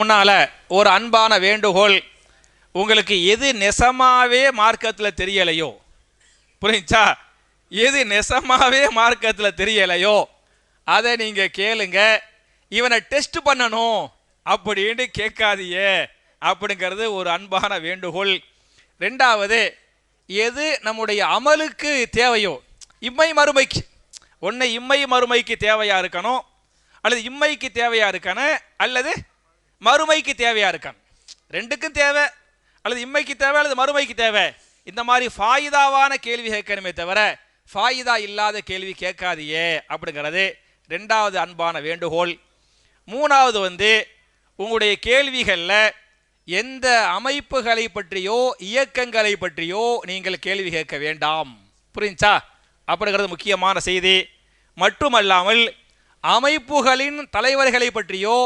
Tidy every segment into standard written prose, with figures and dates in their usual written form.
முன்னால் ஒரு அன்பான வேண்டுகோள், உங்களுக்கு எது நெசமாவே மார்க்கத்தில் தெரியலையோ, புரிஞ்சா, எது நெசமாவே மார்க்கத்தில் தெரியலையோ அதை நீங்கள் கேளுங்க. இவனை டெஸ்ட் பண்ணணும் அப்படின்னு கேட்காதீங்க அப்படிங்கிறது ஒரு அன்பான வேண்டுகோள். ரெண்டாவது, எது நம்முடைய அமலுக்கு தேவையோ, இம்மை மறுமைக்கு, ஒன்று இம்மை மறுமைக்கு தேவையாக இருக்கணும், அல்லது இம்மைக்கு தேவையாக இருக்கணும், அல்லது மறுமைக்கு தேவையாக இருக்கணும். ரெண்டுக்கும் தேவை, அல்லது இம்மைக்கு தேவை அல்லது மறுமைக்கு தேவை. இந்த மாதிரி ஃபாயிதாவான கேள்வி கேட்கணுமே தவிர ஃபாயிதா இல்லாத கேள்வி கேட்காதியே அப்படிங்கிறது ரெண்டாவது அன்பான வேண்டுகோள். மூணாவது உங்களுடைய கேள்விகளில் எந்த அமைப்புகளை பற்றியோ இயக்கங்களை பற்றியோ நீங்கள் கேள்வி கேட்க வேண்டாம். புரிஞ்சா? அப்படிங்கிறது முக்கியமான செய்தி. மட்டுமல்லாமல் அமைப்புகளின் தலைவர்களை பற்றியோ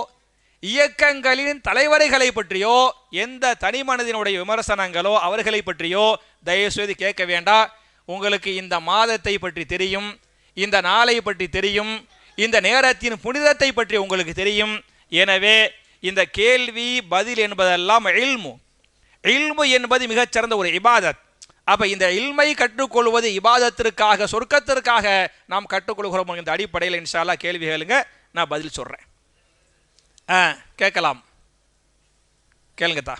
இயக்கங்களின் தலைவர்களை பற்றியோ எந்த தனி மனிதனுடைய விமர்சனங்களோ அவர்களை பற்றியோ தயவுசெய்து கேட்க வேண்டாம். உங்களுக்கு இந்த மாதத்தை பற்றி தெரியும், இந்த நாளை பற்றி தெரியும், இந்த நேரத்தின் புனிதத்தை பற்றி உங்களுக்கு தெரியும். எனவே இந்த கேள்வி பதில் என்பதெல்லாம் இல்மு என்பது மிகச்சிறந்த ஒரு இபாதத். அப்போ இந்த இல்மை கற்றுக்கொள்வது இபாதத்திற்காக, சொர்க்கத்திற்காக நாம் கற்றுக்கொள்கிறோம். இந்த அடிப்படையில் இன்ஷா அல்லாஹ் கேள்வி கேளுங்க, நான் பதில் சொல்கிறேன். கேட்கலாம், கேளுங்கத்தா.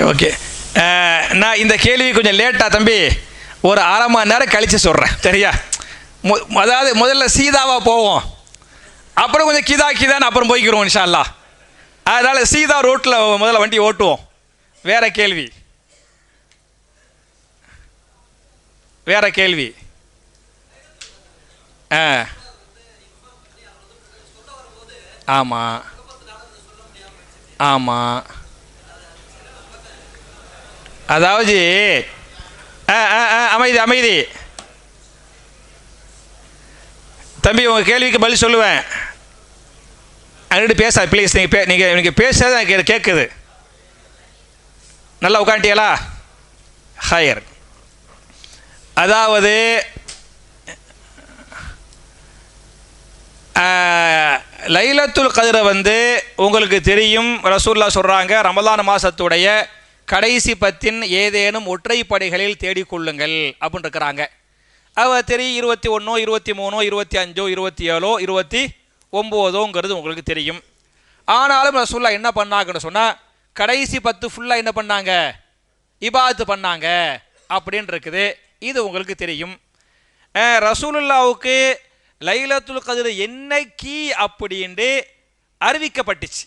ஓகே நான் இந்த கேள்வி கொஞ்சம் லேட்டாக தம்பி, ஒரு அரை மணி நேரம் கழித்து சொல்கிறேன், சரியா? அதாவது முதல்ல சீதாவாக போவோம், அப்புறம் கொஞ்சம் கிதான்னு அப்புறம் போய்க்கிறோம் இன்ஷா அல்லாஹ். அதனால் சீதா ரோட்டில் முதல்ல வண்டி ஓட்டுவோம். வேற கேள்வி ஆமாம். அதாவது அமைதி தம்பி, உங்கள் கேள்விக்கு பதில் சொல்லுவேன். அங்கிட்டு பேச ப்ளீஸ், நீங்கள் பேசுறது எனக்கு கேட்குது. நல்லா உட்காந்துட்டியலா? ஹயர். அதாவது லைலத்துல் கத்ரை உங்களுக்கு தெரியும், ரசூலுல்லாஹ் சொல்கிறாங்க, ரமலான் மாதத்துடைய கடைசி 10 ஏதேனும் ஒற்றைப்படைகளில் தேடிக்கொள்ளுங்கள் அப்படின்னு இருக்கிறாங்க. தெரியும், 21, 23, 25, 27, 29ங்கிறது உங்களுக்கு தெரியும். ஆனாலும் ரசூலுல்லாஹ் என்ன பண்ணாங்கன்னு சொன்னால், கடைசி 10 ஃபுல்லாக என்ன பண்ணாங்க? இபாதத்து பண்ணாங்க அப்படின்னு இருக்குது. இது உங்களுக்கு தெரியும். ரசூலுல்லாவுக்கு லைலத்துல் கத்ர் என்னைக்கு அப்படின்ட்டு அறிவிக்கப்பட்டுச்சு.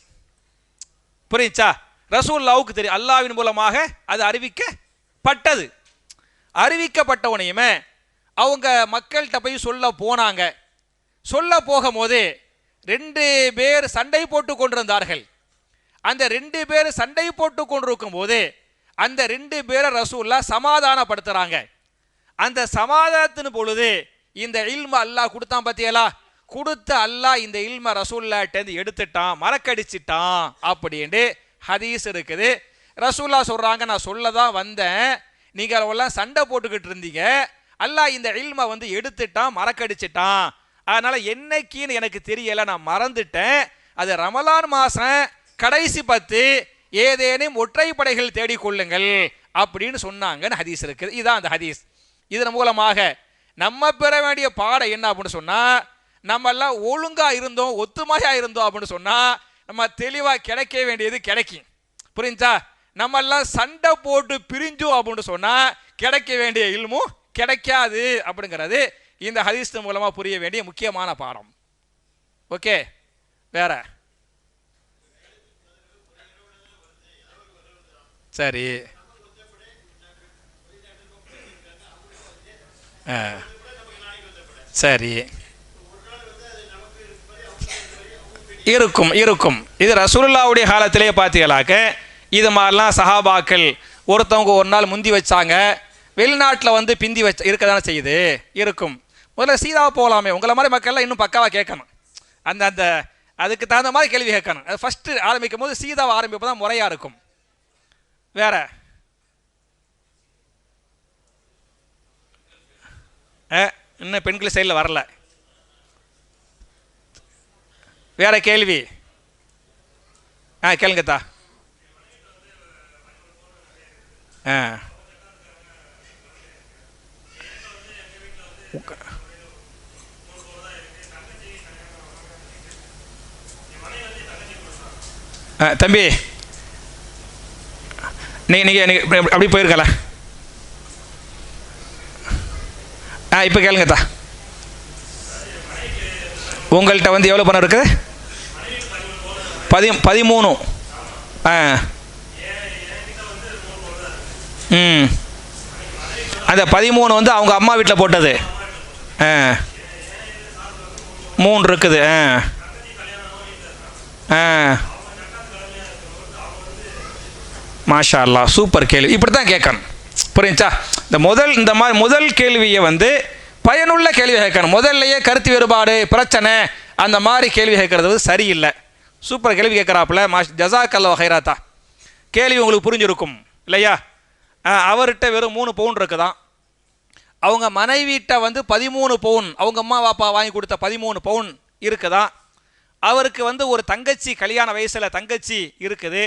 புரியுச்சா? ரசூலுல்லாவுக்கு தெரியும், அல்லாஹ்வின் மூலமாக அது அறிவிக்கப்பட்டது. அறிவிக்கப்பட்டவனையுமே அவங்க மக்கள்கிட்ட போய் சொல்ல போனாங்க. சொல்ல போகும்போது 2 பேர் சண்டை போட்டு கொண்டிருந்தார்கள். அந்த 2 பேர் சண்டை போட்டு கொண்டிருக்கும் போது அந்த 2 பேரை ரசூலுல்லாஹ் சமாதானப்படுத்துறாங்க. அந்த சமாதானத்தின் பொழுது இந்த இல்ம அல்லாஹ் கொடுத்தான். பத்தியலா? கொடுத்த அல்லாஹ் இந்த இல்ம ரசூலுல்லாஹ்ட்டேருந்து எடுத்துட்டான், மறக்கடிச்சிட்டான் அப்படின்ட்டு ஹதீஸ் இருக்குது. ரசூலுல்லாஹ் சொல்றாங்க, நான் சொல்ல தான் வந்தேன், நீங்கள் எல்லாம் சண்டை போட்டுக்கிட்டு இருந்தீங்க, அல்லாஹ் இந்த இல்மை எடுத்துட்டான், மறக்கடிச்சிட்டான். அதனால என்னைக்குன்னு எனக்கு தெரியல, நான் மறந்துட்டேன். அது ரமலான் மாதம் கடைசி 10 ஏதேனும் ஒற்றைப்படைகள் தேடிக்கொள்ளுங்கள் அப்படின்னு சொன்னாங்கன்னு ஹதீஸ் இருக்குது. இதுதான் அந்த ஹதீஸ். இதன் மூலமாக நம்ம பெற வேண்டிய பாடம் என்ன அப்படின்னு சொன்னால், நம்ம எல்லாம் ஒழுங்காக இருந்தோம், ஒத்துமையாக இருந்தோம் அப்படின்னு சொன்னால் நம்ம தெளிவாக கிடைக்க வேண்டியது கிடைக்கும். புரிஞ்சா? நம்ம எல்லாம் சண்டை போட்டு பிரிஞ்சோம் அப்படின்னு சொன்னால் கிடைக்க வேண்டிய இல்மும் கிடைக்காது அப்படிங்கிறது இந்த ஹதீஸ் மூலமாக புரிய வேண்டிய முக்கியமான பாடம். ஓகே, வேற சரி. சரி, இருக்கும். இது ரசூலுல்லாஹ்வுடைய காலத்திலே பார்த்தீங்களாக்க இது மாதிரிலாம் சஹாபாக்கள் ஒருத்தவங்க ஒரு நாள் முந்தி வச்சாங்க, வெளிநாட்டில் வந்து பிந்தி வச்ச இருக்க தானே செய்யுது, இருக்கும். முதல்ல சீதாவை போகலாமே, உங்களை மாதிரி மக்கள்லாம் இன்னும் பக்காவாக கேட்கணும், அந்த அந்த அதுக்கு தகுந்த மாதிரி கேள்வி கேட்கணும். அது ஃபஸ்ட்டு ஆரம்பிக்கும் போது சீதாவை ஆரம்பிப்போ தான் முறையாக இருக்கும். வேற இன்னும் பெண்கள் சைடில் வரல. வேற கேள்வி கேளுங்கத்தா. தம்பி நீங்கள் அப்படி போயிருக்கல. இப்போ கேளுங்கத்தா. உங்கள்கிட்ட வந்து எவ்வளோ பணம் இருக்குது? 13. அந்த 13 வந்து அவங்க அம்மா வீட்டில் போட்டது. 3 இருக்குது. மாஷா அல்லா, சூப்பர் கேள்வி. இப்படி தான் கேட்கணும், புரியுச்சா? இந்த மாதிரி முதல் கேள்வியை வந்து பயனுள்ள கேள்வி கேட்கணும். முதல்லையே கருத்து வேறுபாடு பிரச்சனை அந்த மாதிரி கேள்வி கேட்கறது வந்து சரியில்லை. சூப்பர் கேள்வி கேட்குறாப்புல, ஜஸாக்கல்லா ஹைராத்தா. கேள்வி உங்களுக்கு புரிஞ்சிருக்கும் இல்லையா? அவர்கிட்ட வெறும் 3 பவுன் இருக்குதான். அவங்க மனைவிட்ட வந்து 13 பவுன், அவங்க அம்மா பாப்பா வாங்கி கொடுத்த 13 பவுன் இருக்குதான். அவருக்கு வந்து ஒரு தங்கச்சி, கல்யாண வயசில் தங்கச்சி இருக்குது.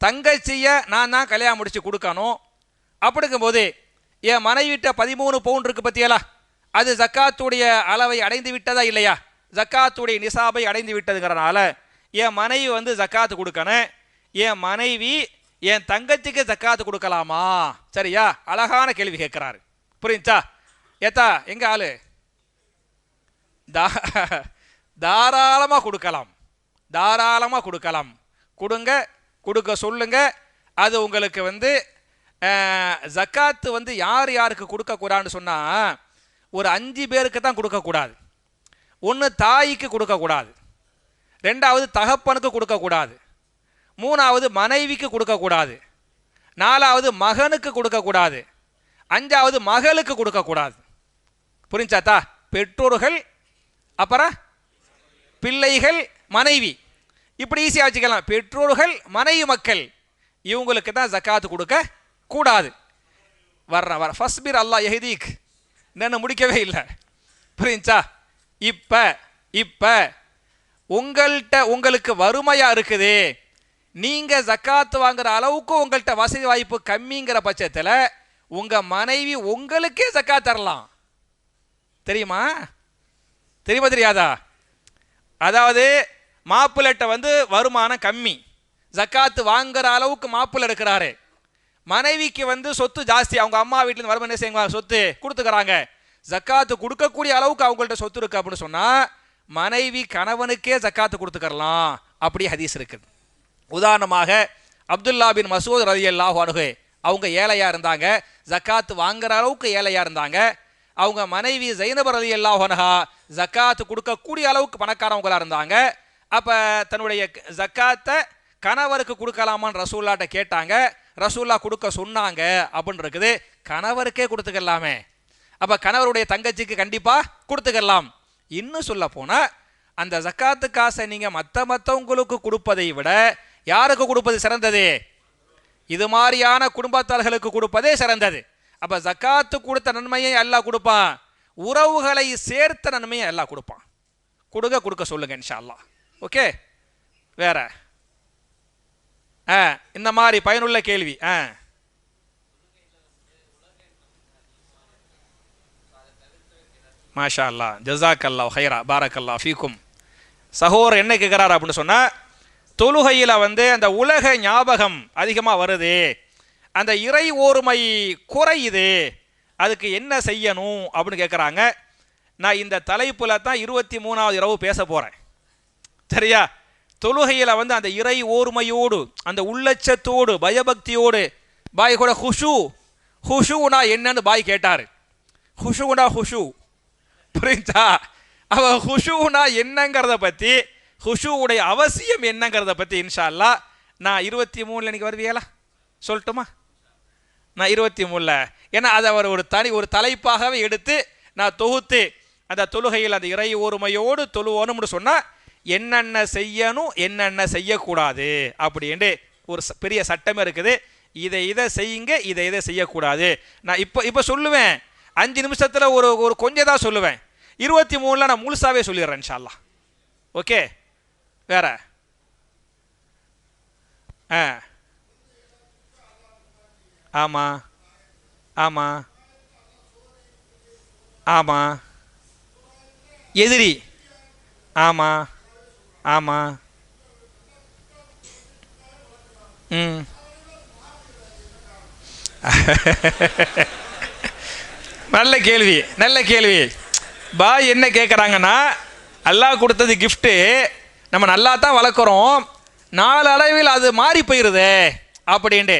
தங்கச்சியை நான் தான் கல்யாணம் முடித்து கொடுக்கணும். அப்படிங்கும்போது என் மனைவிட்ட 13 பவுன் இருக்குது பற்றியலா, அது ஜக்காத்துடைய அளவை அடைந்து விட்டதா இல்லையா? ஜக்காத்துடைய நிசாபை அடைந்து விட்டதுங்கிறனால என் மனைவி வந்து ஜக்காத்து கொடுக்கணும். என் மனைவி என் தங்கச்சிக்கு ஜக்காத்து கொடுக்கலாமா? சரியா? அழகான கேள்வி கேட்குறாரு, புரியுச்சா? ஏத்தா எங்க ஆளு தாராளமாக கொடுக்கலாம், தாராளமாக கொடுக்கலாம். கொடுங்க, கொடுக்க சொல்லுங்க. அது உங்களுக்கு வந்து ஜக்காத்து வந்து யார் யாருக்கு கொடுக்கக்கூடாதுன்னு சொன்னால், ஒரு 5 பேருக்கு தான் கொடுக்கக்கூடாது. ஒன்று தாய்க்கு கொடுக்கக்கூடாது, 2வது தகப்பனுக்கு கொடுக்கக்கூடாது, 3வது மனைவிக்கு கொடுக்கக்கூடாது, 4வது மகனுக்கு கொடுக்கக்கூடாது, 5வது மகளுக்கு கொடுக்கக்கூடாது. புரிஞ்சாத்தா? பெற்றோர்கள், அப்புறம் பிள்ளைகள், மனைவி, இப்படி ஈஸியாக வச்சுக்கலாம். பெற்றோர்கள், மனைவி, மக்கள், இவங்களுக்கு தான் ஜக்காத்து கொடுக்க கூடாது. வர்ற ஃபஸ்பிர் அல்லாஹ் யஹ்தீக், இன்னும் முடிக்கவே இல்லை, புரியுச்சா? இப்போ உங்களுக்கு வறுமையாக இருக்குது, நீங்கள் ஜக்காத்து வாங்குற அளவுக்கு உங்கள்கிட்ட வசதி வாய்ப்பு கம்மிங்கிற பட்சத்தில் உங்கள் மனைவி உங்களுக்கே ஜக்காத் தரலாம். தெரியுமா? தெரியாதா? அதாவது மாப்பிள்ளைட்ட வந்து வருமானம் கம்மி, ஜக்காத்து வாங்குற அளவுக்கு மாப்பிள்ளை இருக்கிறாரு. மனைவிக்கு வந்து சொத்து ஜாஸ்தி, அவங்க அம்மா வீட்டிலேருந்து வருமானம் என்ன செய்வாங்க, சொத்து கொடுத்துக்கிறாங்க. ஜக்காத்து கொடுக்கக்கூடிய அளவுக்கு அவங்கள்ட்ட சொத்து இருக்கு அப்படின்னு சொன்னால் மனைவி கணவனுக்கே ஜக்காத்து கொடுத்துக்கலாம். அப்படி ஹதீஸ் இருக்குது. உதாரணமாக அப்துல்லா பின் மசூத் ரலியல்லாஹு அன்ஹு, அவங்க ஏழையாக இருந்தாங்க, ஜக்காத்து வாங்குற அளவுக்கு ஏழையாக இருந்தாங்க. அவங்க மனைவி ஜைனப் ரலியல்லாஹு அன்ஹா ஜக்காத்து கொடுக்கக்கூடிய அளவுக்கு பணக்காரவங்களாக இருந்தாங்க. அப்போ தன்னுடைய ஜக்காத்தை கணவருக்கு கொடுக்கலாமான்னு ரசூல்லாட்ட கேட்டாங்க. ரசூல்லா கொடுக்க சொன்னாங்க அப்படின்னு இருக்குது. கணவருக்கே கொடுத்துக்கலாமே, அப்போ கணவருடைய தங்கச்சிக்கு கண்டிப்பாக கொடுத்துக்கலாம். இன்னும் சொல்ல போனால் அந்த ஜக்காத்து காசை நீங்கள் மற்றவங்களுக்கு கொடுப்பதை விட யாருக்கு கொடுப்பது சிறந்தது? இது மாதிரியான குடும்பத்தார்களுக்கு கொடுப்பதே சிறந்தது. அப்போ ஜக்காத்து கொடுத்த நன்மையை அல்லாஹ் கொடுப்பான், உறவுகளை சேர்த்த நன்மையை அல்லாஹ் கொடுப்பான். கொடுக்க சொல்லுங்க இன்ஷா அல்லாஹ். ஓகே, வேற இந்த மாதிரி பயனுள்ள கேள்வி. மாஷா அல்லா, ஜஸாக் அல்லா ஹைரா, பாரக் அல்லா ஃபீக்கும். சகோதரர் என்ன கேட்குறாரு அப்படின்னு சொன்னால், தொழுகையில் வந்து அந்த உலக ஞாபகம் அதிகமாக வருது, அந்த இறை ஓர்மை குறையுது, அதுக்கு என்ன செய்யணும் அப்படின்னு கேட்குறாங்க. நான் இந்த தலைப்பில் தான் 23வது இரவு பேச போகிறேன். சரியா? தொழுகையில் வந்து அந்த இறை ஓர்மையோடு, அந்த உள்ளச்சத்தோடு, பயபக்தியோடு, பாய் கூட ஹுஷுனா என்னன்னு பாய் கேட்டார். ஹுஷுனா புரிஞ்சா? அவ ஹுஷுனா என்னங்கிறத பற்றி, ஹுஷுவுடைய அவசியம் என்னங்கிறத பற்றி இன்ஷா அல்லாஹ் நான் 23 இன்னைக்கு வருவீங்களா சொல்லட்டுமா? நான் 23 ஏன்னா அதை அவர் ஒரு தலைப்பாகவே எடுத்து நான் தொகுத்து அந்த தொழுகையில் அந்த இறை ஒருமையோடு தொழுவோணும்னு சொன்னால் என்னென்ன செய்யணும் என்னென்ன செய்யக்கூடாது அப்படின்ட்டு ஒரு பெரிய சட்டமே இருக்குது. இதை செய்யுங்க, இதை செய்யக்கூடாது. நான் இப்போ சொல்லுவேன், 5 நிமிஷத்தில் ஒரு கொஞ்சம் தான் சொல்லுவேன். 23 நான் முழுசாவே சொல்லிடுறேன் இன்ஷா அல்லாஹ். ஓகே, வேற ஆமாம் ஆமாம் ஆமாம் எதிரி ஆமாம் ஆமாம் ம் நல்ல கேள்வி நல்ல கேள்வி. பாய் என்ன கேட்குறாங்கன்னா, அல்லாஹ் கொடுத்தது கிஃப்ட்டு, நம்ம நல்லா தான் வளர்க்குறோம், நாளடைவில் அது மாறி போயிடுது அப்படின்ட்டு.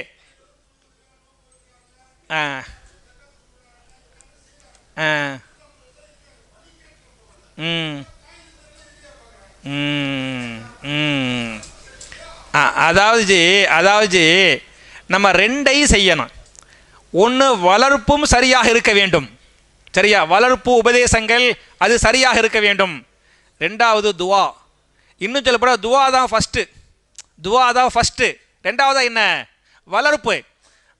அதாவது நம்ம ரெண்டையும் செய்யணும். ஒன்று வளர்ப்பும் சரியாக இருக்க வேண்டும், சரியா? வளர்ப்பு உபதேசங்கள் அது சரியாக இருக்க வேண்டும். ரெண்டாவது துவா. இன்னும் சொல்லப்போனால் துவா தான் ஃபஸ்ட்டு. ரெண்டாவதா என்ன? வளர்ப்பு.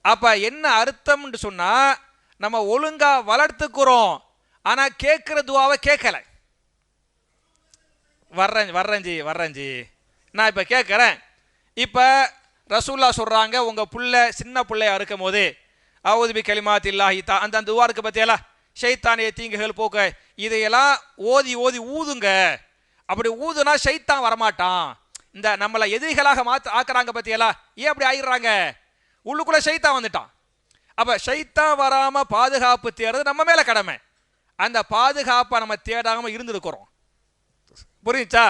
அப்போ என்ன அர்த்தம்னு சொன்னால், நம்ம ஒழுங்காக வளர்த்துக்கிறோம், ஆனால் கேட்குற துவாவை கேட்கல. வர்றேஞ்சி நான் இப்போ கேட்குறேன். இப்போ ரசூல்லா சொல்கிறாங்க, உங்கள் சின்ன பிள்ளையா இருக்கும் போது அவுது பி கலிமாத் இல்லாஹி தா அந்த துவா இருக்கு பற்றியெல்லாம், ஷைத்தானிய தீங்குகள் போக்க, இதையெல்லாம் ஓதி ஊதுங்க. அப்படி ஊதுனா ஷைத்தான் வரமாட்டான். இந்த நம்மளை எதிரிகளாக ஆக்குறாங்க பற்றியெல்லாம், ஏன் அப்படி ஆயிடுறாங்க? உள்ளுக்குள்ளே ஷைத்தான் வந்துட்டான். அப்போ ஷைத்தான் வராமல் பாதுகாப்பு தேடுறது நம்ம மேலே கடமை. அந்த பாதுகாப்பை நம்ம தேடாமல் இருந்திருக்கிறோம். புரியுச்சா?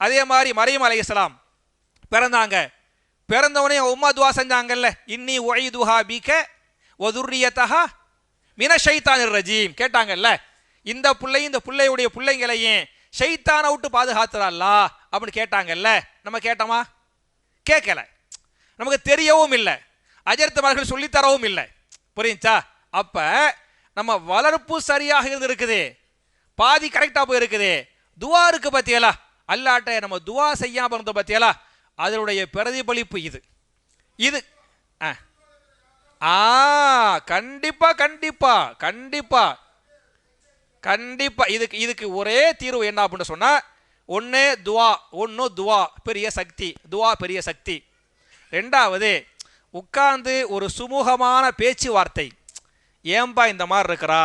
அதே மாதிரி மரியம் அலைஹிஸ்ஸலாம் பிறந்தாங்க. பிறந்தவனே உம்மா துவா செஞ்சாங்கல்ல, இன்னி உஇதுஹா பிக வ துர்ரியதஹா மின ஷைத்தானிர் ரஜீம் கேட்டாங்கல்ல. இந்த பிள்ளையுடைய பிள்ளைங்களையும் ஷைத்தானை விட்டு பாதுகாத்துறாள்லா அப்படின்னு கேட்டாங்கல்ல. நம்ம கேட்டோமா? கேட்கல. நமக்கு தெரியவும் இல்லை, அஜர்த்தமார்கள் சொல்லித்தரவும் இல்லை. புரியுச்சா? அப்போ நம்ம வளர்ப்பு சரியாக இருந்திருக்குது, பாதி கரெக்டாக போயிருக்குது. துவா இருக்கு பற்றியலா, அல்லாட்ட நம்ம துவா செய்யாமல் இருந்த பற்றியலா, அதனுடைய பிரதிபலிப்பு இது கண்டிப்பா கண்டிப்பா கண்டிப்பா கண்டிப்பா இதுக்கு ஒரே தீர்வு என்ன அப்படின்னு சொன்னா, ஒன்று துவா பெரிய சக்தி. ரெண்டாவது உட்கார்ந்து ஒரு சுமூகமான பேச்சுவார்த்தை. ஏன்பா இந்த மாதிரி இருக்கிறா,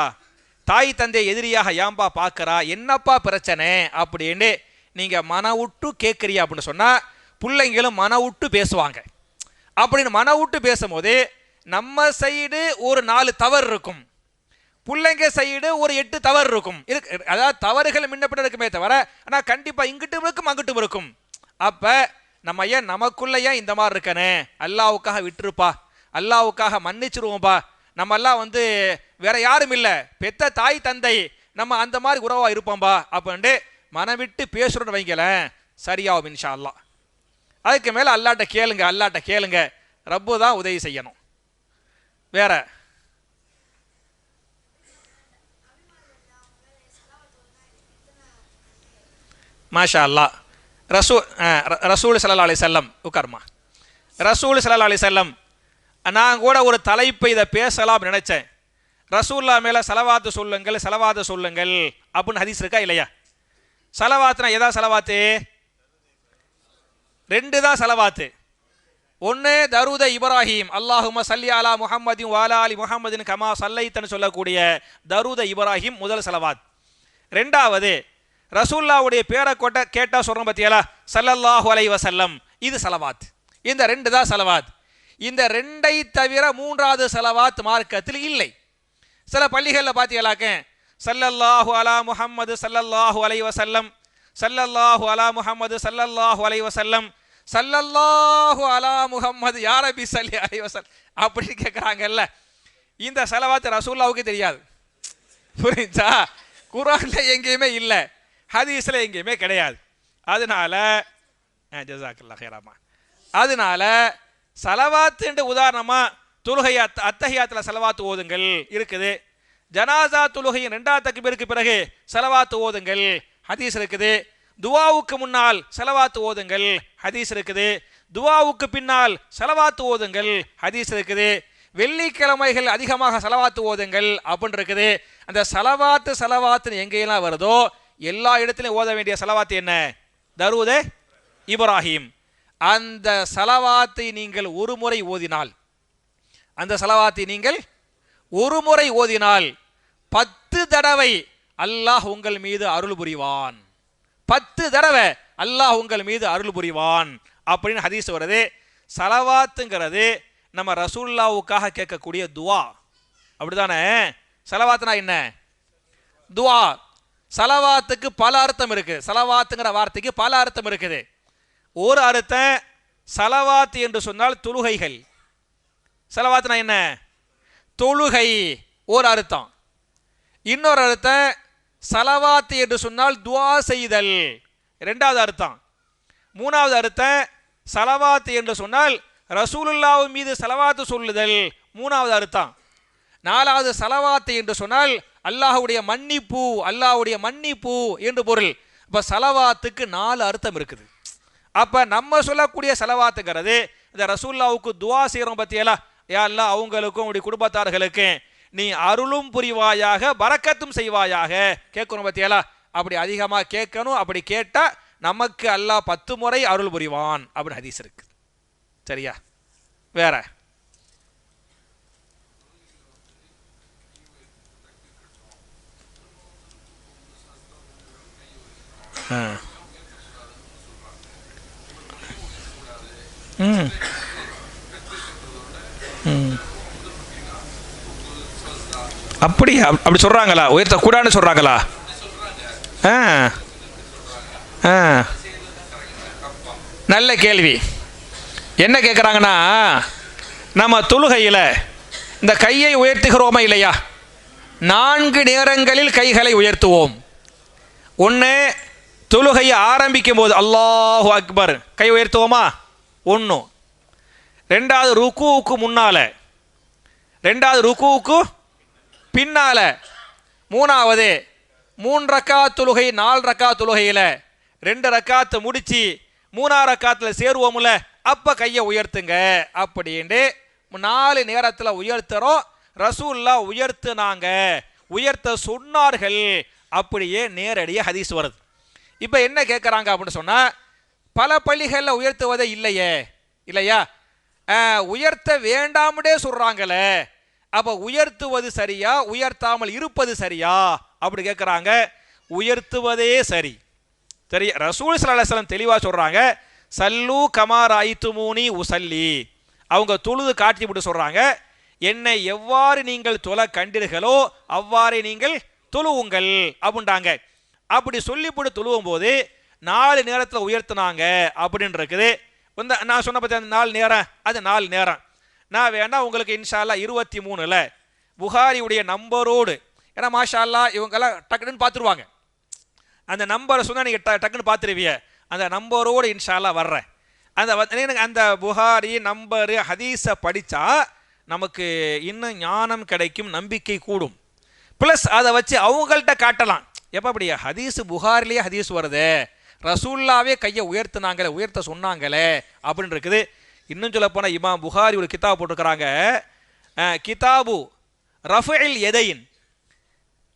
தாய் தந்தை எதிரியாக ஏன்பா பார்க்கறா, என்னப்பா பிரச்சனை அப்படின்னு நீங்க மன விட்டு கேட்குறியா அப்படின்னு சொன்னா, பிள்ளைங்களும் மன விட்டு பேசுவாங்க. அப்படின்னு மன விட்டு பேசும்போது நம்ம சைடு ஒரு 4 தவறு இருக்கும், பிள்ளைங்க சைடு ஒரு 8 தவறு இருக்கும். அதாவது தவறுகள் முன்னப்பிட்ட இருக்குமே தவிர, ஆனால் கண்டிப்பாக இங்கிட்டும் இருக்கும் அங்கிட்டும் இருக்கும். அப்போ நம்ம ஏன் நமக்குள்ள ஏன் இந்த மாதிரி இருக்கனே, அல்லாவுக்காக விட்டுருப்பா, அல்லாவுக்காக மன்னிச்சிருவோம்பா, நம்ம எல்லாம் வேற யாரும் இல்லை, பெத்த தாய் தந்தை, நம்ம அந்த மாதிரி உறவா இருப்போம்பா அப்படின்ட்டு மனம் விட்டு பேசுறோன்னு வைங்களேன், சரியாகும் இன்ஷா அல்லாஹ். அதுக்கு மேலே அல்லாட்ட கேளுங்க, ரப்பு தான் உதவி செய்யணும். வேற மாஷா அல்லாஹ். ரசூல் ஸல்லல்லாஹு அலைஹி வஸல்லம் உட்கார்மா. ரசூல் ஸல்லல்லாஹு அலைஹி வஸல்லம், நான் கூட ஒரு தலைப்பை இதை பேசலாம் நினைச்சேன். ரசூல்லா மேலே சலவாத்து சொல்லுங்கள் அப்படின்னு ஹதீஸ் இருக்கா இல்லையா? சலவாத்துனா எதா சலவாத்து? 2 தான் சலவாத்து. ஒன்று தரூத இப்ராஹிம், அல்லாஹும்ம சல்லி அலா முஹம்மதின் வாலா அலி முஹம்மதின் கமா சல்லைத்தன்னு சொல்லக்கூடிய தரூத இப்ராஹிம் முதல் சலவாத். ரெண்டாவது ரசூல்லாவுடைய பேரை கேட்டால் சொல்கிறோம் பற்றியலா, ஸல்லல்லாஹு அலைஹி வஸல்லம், இது சலவாத். இந்த 2 தான் சலவாத். இந்த 2ஐ தவிர 3வது சலவாத் மார்க்கத்தில் இல்லை. சில பள்ளிகளில் பார்த்தீங்களாக்க ஸல்லல்லாஹு அலா முஹம்மது ஸல்லல்லாஹு அலைஹி வஸல்லம், ஸல்லல்லாஹு அலா முஹம்மது ஸல்லல்லாஹு அலைஹி வஸல்லம், ஸல்லல்லாஹு அலா முஹம்மது யா ரப்பி ஸல்லி அலைஹி வஸல்லம் அப்படின்னு கேட்குறாங்கல்ல. இந்த சலவாத் ரசூல்லாவுக்கு தெரியாது. புரிஞ்சா? குர்ஆன்ல எங்கேயுமே இல்லை, ஹதீஸில் எங்கேயுமே கிடையாது. அதனால ஜஸாக்கல்லாஹ் ஹைரமா. அதனால சலவாத்துன்ற உதாரணமாக தொழுகை அத்தஹியாத்தில் சலவாத்து ஓதுங்கள் இருக்குது. ஜனாசா தொழுகையின் 2வது தக்பீருக்கு பிறகு சலவாத்து ஓதுங்கள் ஹதீஸ் இருக்குது. துவாவுக்கு முன்னால் சலவாத்து ஓதுங்கள் ஹதீஸ் இருக்குது. துவாவுக்கு பின்னால் சலவாத்து ஓதுங்கள் ஹதீஸ் இருக்குது. வெள்ளிக்கிழமைகள் அதிகமாக சலவாத்து ஓதுங்கள் அப்படின்னு இருக்குது. அந்த சலவாத்துன்னு எங்கெல்லாம் வருதோ எல்லா இடத்துலையும் ஓத வேண்டிய சலவாத்து என்ன? தரூதே இப்ராஹிம். அந்த சலவாத்தை நீங்கள் ஒரு முறை ஓதினால், அந்த சலவாத்தை நீங்கள் ஒரு முறை ஓதினால் 10 தடவை அல்லாஹ் உங்கள் மீது அருள் புரிவான். 10 தடவை அல்லாஹ் உங்கள் மீது அருள் புரிவான் அப்படின்னு ஹதீஸ் வருது. சலவாத்துங்கிறது நம்ம ரசூலுல்லாவுக்காக கேட்கக்கூடிய துவா, அப்படிதானே? சலவாத்துனா என்ன? துவா. சலவாத்துக்கு பல அர்த்தம் இருக்கு. சலவாத்துங்கிற வார்த்தைக்கு பல அர்த்தம் இருக்குது. ஒரு அர்த்தம் சலவாத்து என்று சொன்னால் தொழுகைகள். சலவாத்துனா என்ன? தொழுகை ஒரு அர்த்தம். இன்னொரு அர்த்தம் சலவாத்து என்று சொன்னால் துவா செய்தல், 2வது அர்த்தம். 3வது அர்த்தம் சலவாத்து என்று சொன்னால் ரசூலுல்லாஹ் மீது சலவாத்து சொல்லுதல், 3வது அர்த்தம். 4வது சலவாத்து என்று சொன்னால் அல்லாஹ்வுடைய மன்னிப்பு, அல்லாஹ்வுடைய மன்னிப்பு என்று பொருள். இப்போ சலவாத்துக்கு 4 அர்த்தம் இருக்குது. அப்போ நம்ம சொல்லக்கூடிய சலவாத்துங்கிறது இந்த ரசூலுல்லாஹ்வுக்கு துவா செய்கிறோம் பற்றியெல்லாம், யா அல்லாஹ் அவங்களுக்கும் உடைய குடும்பத்தார்களுக்கு நீ அருளும் புரிவாயாக பரக்கத்தும் செய்வாயாக கேட்கணும் பற்றியெல்லாம். அப்படி அதிகமாக கேட்கணும். அப்படி கேட்டால் நமக்கு அல்லாஹ் 10 முறை அருள் புரிவான் அப்படின்னு ஹதீஸ் இருக்கு. சரியா? வேற அப்படி சொல்றாங்களா? உயர்த்த கூடாதுன்னு சொல்றாங்களா? நல்ல கேள்வி. என்ன கேட்குறாங்கன்னா, நம்ம தொழுகையில் இந்த கையை உயர்த்துகிறோமா இல்லையா? 4 நேரங்களில் கைகளை உயர்த்துவோம். ஒன்று, தொழுகையை ஆரம்பிக்கும் போது அல்லாஹு அக்பர் கை உயர்த்துவோமா? 1. 2வது ருக்குவுக்கு முன்னால், 2வது ருக்குவுக்கு பின்னால், 3வது 3 ரக்காத் தொழுகை 4 ரக்காத் தொழுகையில் 2 ரக்காத்து முடிச்சு 3ஆவது ரக்காத்தில் சேருவோம்ல, அப்போ கையை உயர்த்துங்க அப்படின்ட்டு 4 நேரத்தில் உயர்த்துறோம். ரசூல்லா உயர்த்துனாங்க, உயர்த்த சொன்னார்கள், அப்படியே நேரடியாக ஹதீஸ் வருது. இப்போ என்ன கேட்குறாங்க அப்படின்னு சொன்னால், பல பள்ளிகளில் உயர்த்துவதே இல்லையா? உயர்த்த வேண்டாமடே சொல்கிறாங்களே, அப்போ உயர்த்துவது சரியா உயர்த்தாமல் இருப்பது சரியா அப்படி கேட்குறாங்க. உயர்த்துவதே சரி. ரசூல் ஸல்லல்லாஹு அலைஹி வஸல்லம் தெளிவாக சொல்கிறாங்க, சல்லு கமார் ஐத்துமூனி உசல்லி. அவங்க தொழுது காட்டி விட்டு சொல்கிறாங்க, என்னை எவ்வாறு நீங்கள் தொலை கண்டீர்களோ அவ்வாறே நீங்கள் தொழுவுங்கள் அப்படின்ட்டாங்க. அப்படி சொல்லிவிட்டு தொழுவும் போது 4 நேரத்தில் உயர்த்தினாங்க அப்படின்னு இருக்குது. நான் சொன்ன பற்றி அந்த 4 நேரம், அது 4 நேரம். நான் வேணா உங்களுக்கு இன்ஷா அல்லாஹ் 23ல் புகாரியுடைய நம்பரோடு, ஏன்னா மாஷா அல்லாஹ் இவங்கெல்லாம் டக்குன்னு பார்த்துருவாங்க, அந்த நம்பரை சொன்னால் நீங்கள் டக்குன்னு பார்த்துருவீங்க. அந்த நம்பரோடு இன்ஷா அல்லாஹ் வர்றேன். அந்த புகாரி நம்பரு ஹதீஸை படித்தா நமக்கு இன்னும் ஞானம் கிடைக்கும், நம்பிக்கை கூடும். ப்ளஸ் அதை வச்சு அவங்கள்ட்ட காட்டலாம், எப்போ அப்படியா ஹதீஸ் புகாரிலேயே ஹதீஸ் வருது, ரசூல்லாவே கையை உயர்த்தினாங்களே, உயர்த்த சொன்னாங்களே அப்படின்னு இருக்குது. இன்னும் சொல்ல போனால் இமாம் புகாரி ஒரு கிதாப் போட்டிருக்கிறாங்க, கிதாபு ரஃபில் எதையின்,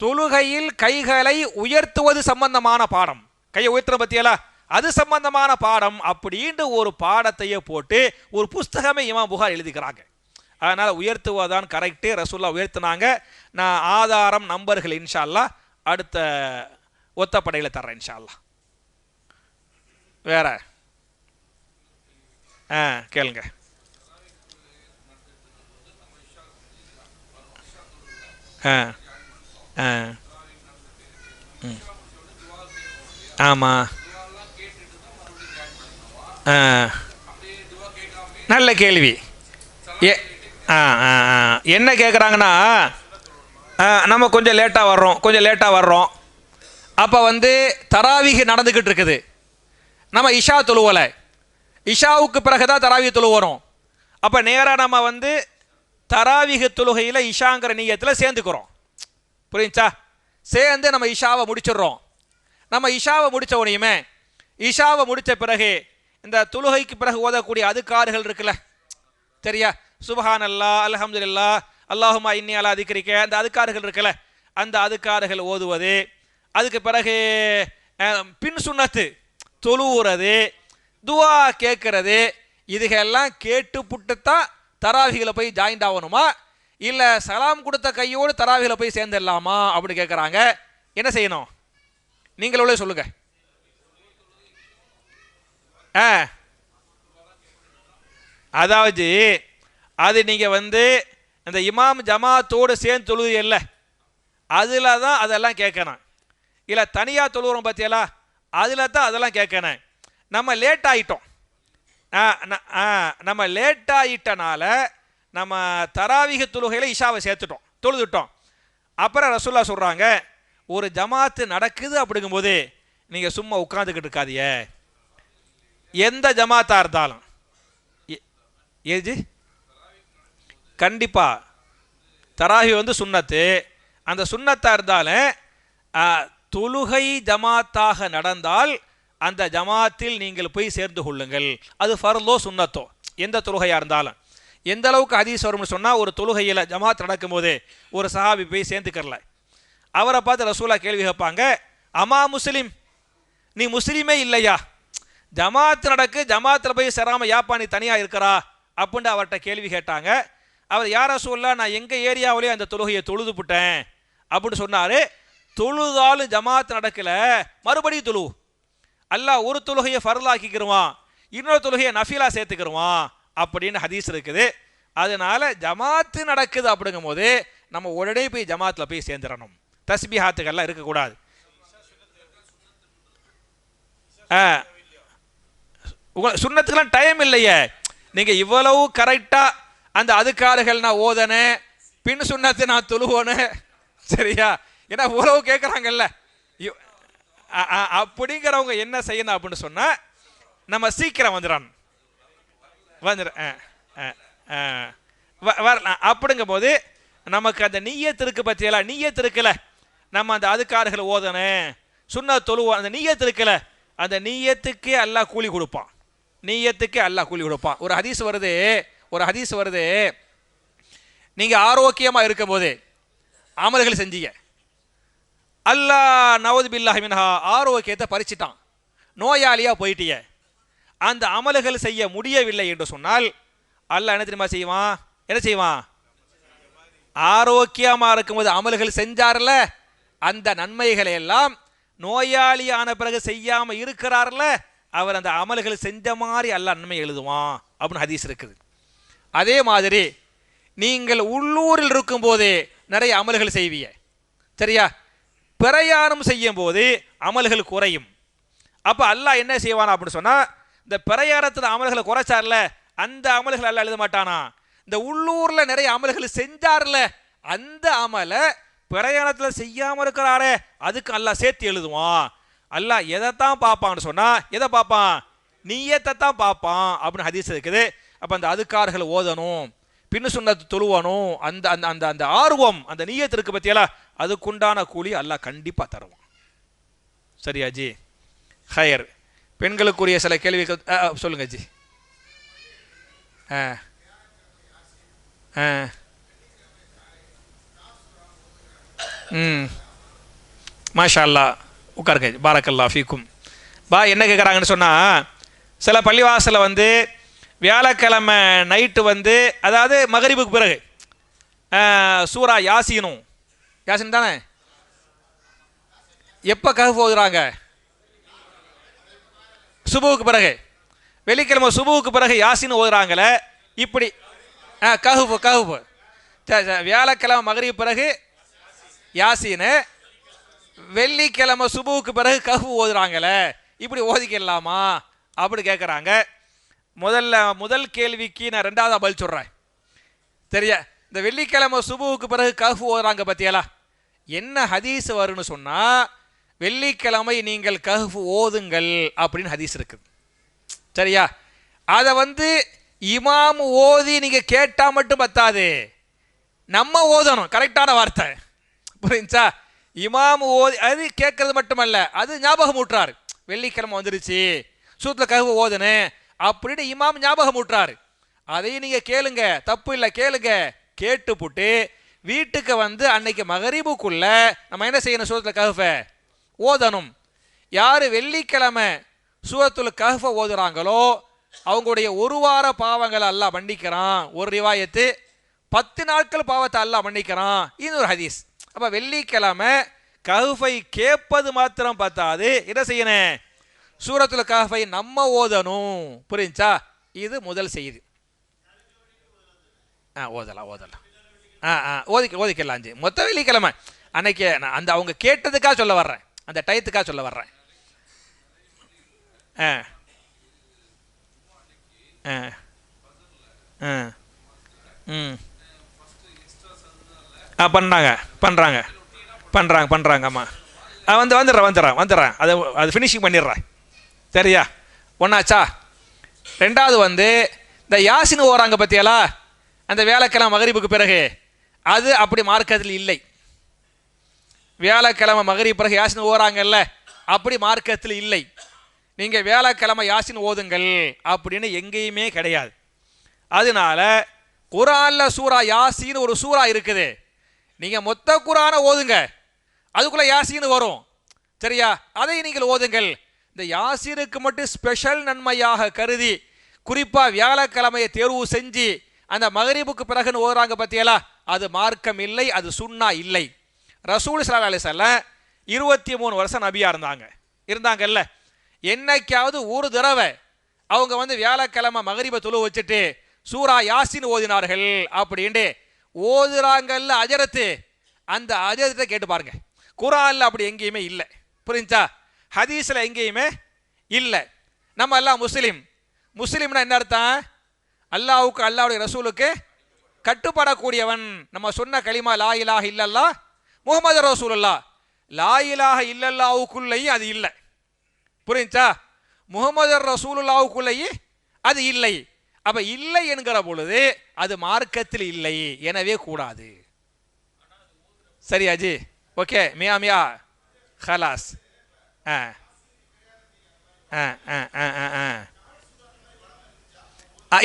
தொழுகையில் கைகளை உயர்த்துவது சம்பந்தமான பாடம். கையை உயர்த்துற பற்றியெல்லாம் அது சம்பந்தமான பாடம் அப்படின்ட்டு ஒரு பாடத்தையே போட்டு ஒரு புஸ்தகமே இமாம் புகாரி எழுதிக்கிறாங்க. அதனால் உயர்த்துவதான் கரெக்டு, ரசூல்லா உயர்த்தினாங்க. நான் ஆதாரம் நம்பர்கள் இன்ஷா அல்லாஹ் அடுத்த ஒத்தப்படையில் தர்றேன் இன்ஷா அல்லாஹ். வேற கேளுங்க. ஆமாம், நல்ல கேள்வி. என்ன கேட்குறாங்கன்னா, நம்ம கொஞ்சம் லேட்டாக வர்றோம். அப்போ தராவீஹ் நடந்துக்கிட்டு இருக்குது, நம்ம இஷா தொழுவலை. இஷாவுக்கு பிறகுதான் தராவீஹ் தொழுவோம். அப்போ நேராக நம்ம வந்து தராவீஹ் தொழுகையில் இஷாங்கிற நியத்தில் சேர்ந்துக்கிறோம். புரியுச்சா? சேர்ந்து நம்ம இஷாவை முடிச்சிடுறோம். நம்ம இஷாவை முடித்த உடனேயுமே இஷாவை முடித்த பிறகு இந்த தொழுகைக்கு பிறகு ஓதக்கூடிய அதுக்கார்கள் இருக்குல்ல, சரியா? சுபஹானல்லா, அல்ஹம்துலில்லா, அல்லாஹும்மா இன்னி அலா திக்ரிக்க, அந்த அதுக்கார்கள் இருக்குல்ல, அந்த அதுக்கார்கள் ஓதுவது. அதுக்கு பிறகு பின் சுன்னத்து தொழுவுறது, துவா கேட்கறது, இதுகெல்லாம் கேட்டு புட்டுத்தான் தராவிகளை போய் ஜாயிண்ட் ஆகணுமா, இல்லை சலாம் கொடுத்த கையோடு தராவிகளை போய் சேர்ந்துடலாமா அப்படின்னு கேட்குறாங்க. என்ன செய்யணும் நீங்களோட சொல்லுங்க. அதாவது அது நீங்கள் வந்து இந்த இமாம் ஜமாத்தோடு சேர்ந்து தொழுது இல்லை, அதில் தான் அதெல்லாம் கேட்கணும். இல்லை தனியாக தொழுகிறோம் பார்த்தியலா, அதில் தான் அதெல்லாம் கேட்கணும். நம்ம லேட் ஆகிட்டோம். நம்ம லேட் ஆகிட்டனால நம்ம தராவீஹ் தொழுகையில் இஷாவை சேர்த்துட்டோம், தொழுதுட்டோம். அப்புறம் ரசூல்லா சொல்கிறாங்க, ஒரு ஜமாத்து நடக்குது அப்படிங்கும்போது நீங்கள் சும்மா உட்காந்துக்கிட்டு இருக்காதிய, எந்த ஜமாத்தாக இருந்தாலும். ஏஜி கண்டிப்பாக தராவீஹ் வந்து சுன்னத்து, அந்த சுன்னத்தாக இருந்தாலும் தொழுகை ஜமாத்தாக நடந்தால் அந்த ஜமாத்தில் நீங்கள் போய் சேர்ந்து கொள்ளுங்கள். அது ஃபர்லோ சுன்னத்தோ எந்த தொழுகையாக இருந்தாலும். எந்த அளவுக்கு ஹதீஸ் வரும்னு சொன்னால், ஒரு தொழுகையில் ஜமாத் நடக்கும்போது ஒரு சஹாபி போய் சேர்ந்துக்கறல, அவரை பார்த்து ரசூலா கேள்வி கேட்பாங்க, அம்மா முஸ்லீம், நீ முஸ்லீமே இல்லையா? ஜமாத் நடக்கு, ஜமாத்தில் போய் சேராமல் யாப்பா நீ தனியாக இருக்கிறா அப்படின்னு அவர்கிட்ட கேள்வி கேட்டாங்க. அவர் யார ரசூலா, நான் எங்கள் ஏரியாவிலேயே அந்த தொழுகையை தொழுதுபுட்டேன் அப்படின்னு சொன்னார். தொழுதாலும் ஜமாத் நடக்கல, மறுபடியும் தொழு. அல்லாஹ் ஒரு தொழுகையை ஃபர்லாக்கிக்கிருவான், இன்னொரு தொழுகையை நஃபீலா சேர்த்துக்கிருவான் அப்படின்னு ஹதீஸ் இருக்குது. அதனால ஜமாத்து நடக்குது அப்படிங்கும் போது நம்ம உடனே போய் ஜமாத்தில் போய் சேர்ந்துடணும். தஸ்பீஹாத்துக்கெல்லாம் இருக்கக்கூடாது. சுன்னத்துக்கெல்லாம் டைம் இல்லையே. நீங்கள் இவ்வளவு கரெக்டாக அந்த அதுக்கார்கள் நான் ஓதனேன், பின் சுன்னத்து நான் தொழுவோனேன், சரியா? ஏன்னா உறவு கேட்குறாங்கல்ல, அப்படிங்கிறவங்க என்ன செய்யணும் அப்படின்னு சொன்னால், நம்ம சீக்கிரம் வந்துடணும். வரலாம். அப்படிங்கும் போது நமக்கு அந்த நீயத்து இருக்கு பற்றியெல்லாம், நீயத்து இருக்குல்ல, நம்ம அந்த அதுக்கார்கள் ஓதனேன், சுன்ன தொழுவோம், அந்த நீயத்து இருக்குல்ல, அந்த நீயத்துக்கே அல்லாஹ் கூலி கொடுப்பான். நீயத்துக்கே அல்லாஹ் கூலி கொடுப்பான். ஒரு ஹதீஸ் வருது, நீங்கள் ஆரோக்கியமாக இருக்கும் போது அமல்கள் செஞ்சீங்க, அல்லாஹ் நவது பில்லாஹி மின்ஹா ஆரோக்கியத்தை பறிச்சிட்டான், நோயாளியாக போயிட்டிய, அந்த அமல்கள் செய்ய முடியவில்லை என்று சொன்னால் அல்லாஹ் என்ன தெரியுமா செய்வான்? என்ன செய்வான்? ஆரோக்கியமாக இருக்கும்போது அமல்கள் செஞ்சார்ல, அந்த நன்மைகளை எல்லாம் நோயாளியான பிறகு செய்யாமல் இருக்கிறார்ல, அவர் அந்த அமல்கள் செஞ்ச மாதிரி அல்லாஹ் நன்மை எழுதுவான் அப்படின்னு ஹதீஸ் இருக்குது. அதே மாதிரி நீங்கள் உள்ளூரில் இருக்கும்போது நிறைய அமல்கள் செய்வீங்க, சரியா? பிரயாணம் செய்யும் போது அமல்கள் குறையும். அப்போ அல்லாஹ் என்ன செய்வானா அப்படின்னு சொன்னால், இந்த பிரயாணத்தில் அமல்களை குறைச்சார்ல, அந்த அமல்கள் அல்லாஹ் எழுத மாட்டானா. இந்த உள்ளூரில் நிறைய அமல்கள் செஞ்சார்ல, அந்த அமலை பிரயாணத்தில் செய்யாமல் இருக்கிறாரே, அதுக்கு அல்லாஹ் சேர்த்து எழுதுவான். அல்லாஹ் எதைத்தான் பார்ப்பான்னு சொன்னால், எதை பார்ப்பான்? நீயத்தை தான் பார்ப்பான் அப்படின்னு ஹதீஸ் இருக்குது. அப்போ அந்த அதுக்கார்கள் ஓதணும், பின்னு சுன்னத்து தொழுவணும், அந்த அந்த அந்த அந்த ஆர்வம், அந்த நீயத்து இருக்கு பற்றியெல்லாம், அதுக்குண்டான கூலி அல்லாஹ் கண்டிப்பாக தருவான். சரியா ஜி? ஹயர். பெண்களுக்குரிய சில கேள்விகள் சொல்லுங்க ஜி. மாஷா அல்லா, உட்காருங்க. பாரக்கல்லா ஃபீக்கும். என்ன கேட்குறாங்கன்னு சொன்னால், சில பள்ளிவாசலில் வந்து வியாழக்கிழமை நைட்டு வந்து, அதாவது மகரிபுக்கு பிறகு சூரா யாசின் தானே, எப்போ கஹ்ஃப் ஓதுறாங்க? சுபுவுக்கு பிறகு, வெள்ளிக்கிழமை சுபுவுக்கு பிறகு யாசின் ஓதுறாங்களே, இப்படி கஹ்ஃப் வியாழக்கிழமை மகரிபு பிறகு யாசின், வெள்ளிக்கிழமை சுபுவுக்கு பிறகு கஹ்ஃப் ஓதுறாங்களே, இப்படி ஓதிக்கலாமா அப்படி கேட்குறாங்க. முதல் கேள்விக்கு நான் ரெண்டாவது பதில் சொல்கிறேன், சரியா? இந்த வெள்ளிக்கிழமை சுபுவுக்கு பிறகு கஹ்ஃப் ஓதுறாங்க பற்றியலா, என்ன ஹதீஸ் வரும்னு சொன்னால், வெள்ளிக்கிழமை நீங்கள் கஹ்ஃப் ஓதுங்கள் அப்படின்னு ஹதீஸ் இருக்குது, சரியா? அதை வந்து இமாம் ஓதி நீங்க கேட்டா மட்டும் பத்தாது, நம்ம ஓதணும். கரெக்டான வார்த்தை புரிஞ்சா? இமாம் ஓதி அது கேட்கறது மட்டுமல்ல, அது ஞாபகம் ஊட்டுறாரு. வெள்ளிக்கிழமை வந்துருச்சு, சூத்துல கஹ்ஃப் ஓதுனு அப்படின்னு இமாம் ஞாபகம் ஊட்டுறாரு. அதையும் நீங்க கேளுங்க, தப்பு இல்லை, கேளுங்க. கேட்டு புட்டு வீட்டுக்கு வந்து அன்னைக்கு மகரிபுக்குள்ள நம்ம என்ன செய்யணும்? சூரத்துல கஹ்ஃபை ஓதணும். யாரு வெள்ளிக்கிழமை சூரத்துல் கஹ்ஃபை ஓதுறாங்களோ அவங்களுடைய ஒரு வார பாவங்களை அல்லாஹ் மன்னிக்கிறான். ஒரு ரிவாயத்து 10 நாட்கள் பாவத்தை அல்லாஹ் மன்னிக்கிறான். இன்னொரு ஹதீஸ். அப்ப வெள்ளிக்கிழமை கஹ்ஃபை கேட்பது மாத்திரம் பார்த்தாது, என்ன செய்யணும்? சூரத்துல் கஹ்ஃபை நம்ம ஓதணும். புரிஞ்சா? இது முதல் செய்தி. ஓதலாம் ஓதலாம் ஓதிக்கலாம். மொத்த வெள்ளிக்கிழமை அன்னைக்கு அந்த அவங்க கேட்டதுக்காக சொல்ல வர்றேன், அந்த டயத்துக்காக சொல்ல வர்றேன். பண்ணுறாங்க பண்ணுறாங்க பண்ணுறாங்க பண்ணுறாங்க ஆமாம். வந்துடுறேன் அது ஃபினிஷிங் பண்ணிடுறேன். சரியா? ஒன்றாச்சா? ரெண்டாவது வந்து இந்த யாசின் ஓராங்க பற்றியலா, அந்த வியாழக்கிழமை மகரிபுக்கு பிறகு, அது அப்படி மார்க்கத்தில் இல்லை. வியாழக்கிழமை மகரிப் பிறகு யாசின் ஓராங்கல்ல, அப்படி மார்க்கத்தில் இல்லை. நீங்கள் வியாழக்கிழமை யாசின் ஓதுங்கள் அப்படின்னு எங்கேயுமே கிடையாது. அதனால குரான்ல சூரா யாசின் ஒரு சூரா இருக்குது, நீங்கள் மொத்த குரானை ஓதுங்க, அதுக்குள்ளே யாசின்னு வரும். சரியா? அதை நீங்கள் ஓதுங்கள். இந்த யாசினுக்கு மட்டும் ஸ்பெஷல் நன்மையாக கருதி குறிப்பாக வியாழக்கிழமையை தேர்வு செஞ்சு அந்த மகரிபுக்கு பிறகுன்னு ஓதுறாங்க பற்றியலா, அது மார்க்கம் இல்லை, அது சுன்னா இல்லை. ரசூல் ஸல்லல்லாஹு அலைஹி வஸல்லம் 23 வருஷம் நபியா இருந்தாங்கல்ல, என்னைக்காவது ஒரு தடவை அவங்க வந்து வியாழக்கிழமை மகரிபை தொழு வச்சுட்டு சூரா யாசின் ஓதினார்கள் அப்படின்ட்டு ஓதுறாங்கல்ல அஜரத்து, அந்த அஜரத்தை கேட்டு பாருங்க. குரான்ல அப்படி எங்கேயுமே இல்லை. புரிஞ்சா? ஹதீஸ்ல எங்கேயுமே இல்லை. நம்ம எல்லாம் முஸ்லிம்னா என்ன அர்த்தம்? அல்லாஹ்வுக்கு அல்லாஹ்வுடைய ரசூலுக்கு கட்டுப்படக்கூடியவன். நம்ம சொன்ன கலிமா லா இலாஹ இல்லல்லாஹ் முஹம்மது ரசூலுல்லாஹ், லா இலாஹ இல்லல்லாஹுக்குள்ளேயும் அது இல்லை. புரிஞ்சா? முஹம்மது ரசூலுல்லாஹுக்குள்ளேயும் அது இல்லை. அப்ப இல்லை என்கிற பொழுது அது மார்க்கத்தில் இல்லை, எனவே கூடாது. சரியாஜி? ஓகே மியா ஹலாஸ்.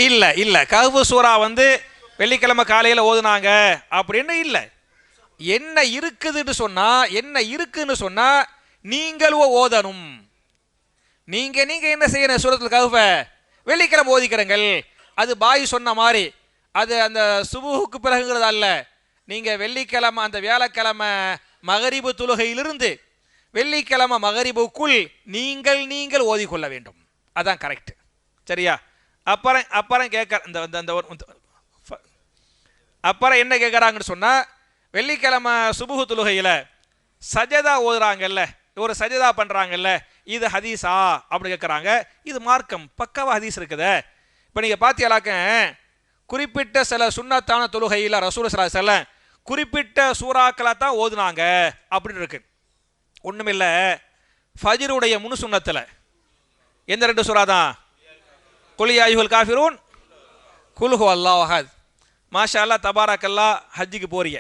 இல்ல இல்ல கஹ்ஃப் சூரா வந்து வெள்ளிக்கிழமை காலையில் ஓதுனாங்க அப்படின்னு இல்லை. என்ன இருக்குதுன்னு சொன்னா நீங்களும் ஓதணும். நீங்க என்ன செய்யணும்? சூரத்துல் கஹ்ஃபை வெள்ளிக்கிழமை ஓதிக்கிறங்கள். அது பாய் சொன்ன மாதிரி அது அந்த சுபுஹுக்கு பிறகுங்கிறது அல்ல. நீங்க வெள்ளிக்கிழமை அந்த வியாழக்கிழமை மகரிபு தொழுகையிலிருந்து வெள்ளிக்கிழமை மகரிபுக்குள் நீங்கள் ஓதிக்கொள்ள வேண்டும். அதான் கரெக்ட். சரியா? அப்புறம் கேட்க அப்புறம் என்ன கேட்குறாங்கன்னு சொன்னா, வெள்ளிக்கிழமை சுபுஹு தொழுகையில் சஜதா ஓதுறாங்கல்ல, ஒரு சஜதா பண்றாங்கல்ல, இது ஹதீஸா அப்படி கேட்குறாங்க. இது மார்க்கம் பக்காவா ஹதீஸ் இருக்குதே. இப்போ நீங்கள் பார்த்தீங்களாக்க குறிப்பிட்ட சில சுன்னத்தான தொழுகையில் ரசூல் ஸல்லல்லாஹு அலைஹி வஸல்லம் குறிப்பிட்ட சூறாக்களை தான் ஓதுனாங்க அப்படின்னு இருக்கு. ஒன்றுமில்ல, ஃபஜ்ருடைய முனு சுன்னத்தில் எந்த 2 சூறா தான்? குல் யா அய்யுஹல் காஃபிரூன், குல் ஹுவல்லாஹு அஹத். மாஷா அல்லாஹ் தபாரக்கல்லா. ஹஜ்ஜுக்கு போறீங்க,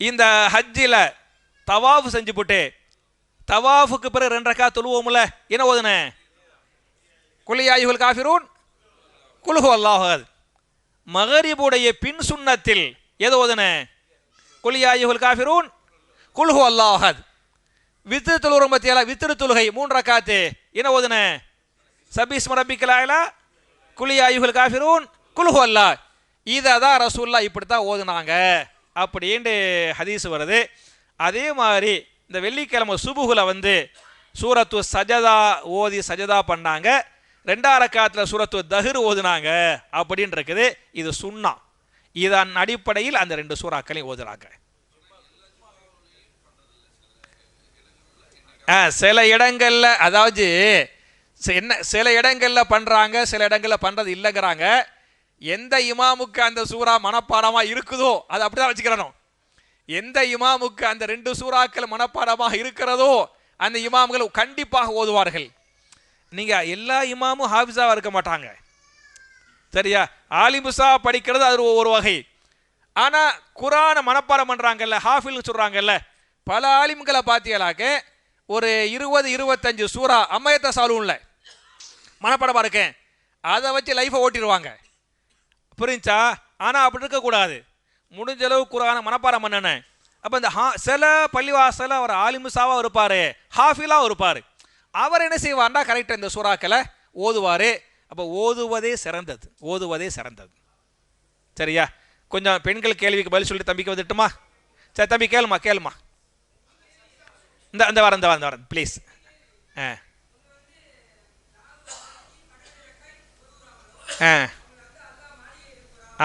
இந்த ஹஜ்ஜில் தவாஃப் செஞ்சு போட்டு தவாஃபுக்கு பிறகு 2 ரக்காத் தொழுவோம்ல, என்ன ஓதுன? குல் யா அய்யுஹல் காஃபிரூன், குல் ஹுவல்லாஹு அஹத். மகரிபுடைய பின் சுன்னத்தில் எது ஓதுன? குல் யா அய்யுஹல் காஃபிரூன், குல் ஹுவல்லாஹு அஹத். வித்ரு தொழுகிறோம் பத்தியால, வித்ரு தொழுகை 3 ரக்காத்து என்ன ஓதுன? சபிஸ்ம ரப்பிக்கல் அலா, குல் யா அய்யுஹல் காஃபிரூன், குல் ஹுவல்லாஹ். இதை தான் ரசூலுல்லாஹ் இப்படித்தான் ஓதுனாங்க அப்படின்ட்டு ஹதீஸ் வருது. அதே மாதிரி இந்த வெள்ளிக்கிழமை சுபுகுல வந்து சூரத்து சஜதா ஓதி சஜதா பண்ணாங்க, 2 ரக்காத்தில் சூரத்து தஹர் ஓதுனாங்க அப்படின்னு இருக்குது. இது சுன்னா. இதன் அடிப்படையில் அந்த 2 சூறாக்களையும் ஓதுறாங்க. சில இடங்கள்ல, அதாவது என்ன, சில இடங்கள்ல பண்றாங்க, சில இடங்கள்ல பண்றது இல்லைங்கிறாங்க. எந்த இமாமுக்கு அந்த சூறா மனப்பாடமா இருக்குதோ அது அப்படிதான் வச்சுக்கிறணும். எந்த இமாமுக்கு அந்த 2 சூறாக்கள் மனப்பாடமாக இருக்கிறதோ அந்த இமாம்கள் கண்டிப்பாக ஓதுவார்கள். நீங்கள் எல்லா இமாமும் ஹாஃபிஸாக இருக்க மாட்டாங்க, சரியா? ஆலிமுசா படிக்கிறது அது ஒரு வகை. ஆனால் குரானை மனப்பாடம் பண்ணுறாங்கல்ல, ஹாஃபில்னு சொல்கிறாங்கல்ல, பல ஆலிம்களை பார்த்தீங்களாக்க ஒரு 20-25 சூறா அம்மையத்த சாலும்ல மனப்பாடமாக இருக்கேன், அதை வச்சு லைஃப்பை ஓட்டிடுவாங்க, புரிஞ்சா? ஆனால் அப்படி இருக்கக்கூடாது, முடிஞ்ச அளவு குரானை மனப்பாடம் பண்ணனேன். அப்போ இந்த சில பள்ளிவாசல அவர் ஆலிமுசாவாக இருப்பார், ஹாஃபிலாக இருப்பார். அவர் என்ன செய்வார்னா கரெக்டாக இந்த சூறாக்களை ஓதுவார். அப்போ ஓதுவதே சிறந்தது, ஓதுவதே சிறந்தது, சரியா? கொஞ்சம் பெண்கள் கேள்விக்கு பதில் சொல்லிட்டு தம்பிக்கு வந்துட்டுமா? சரி தம்பி கேளுமா. இந்த வரேன் ப்ளீஸ்.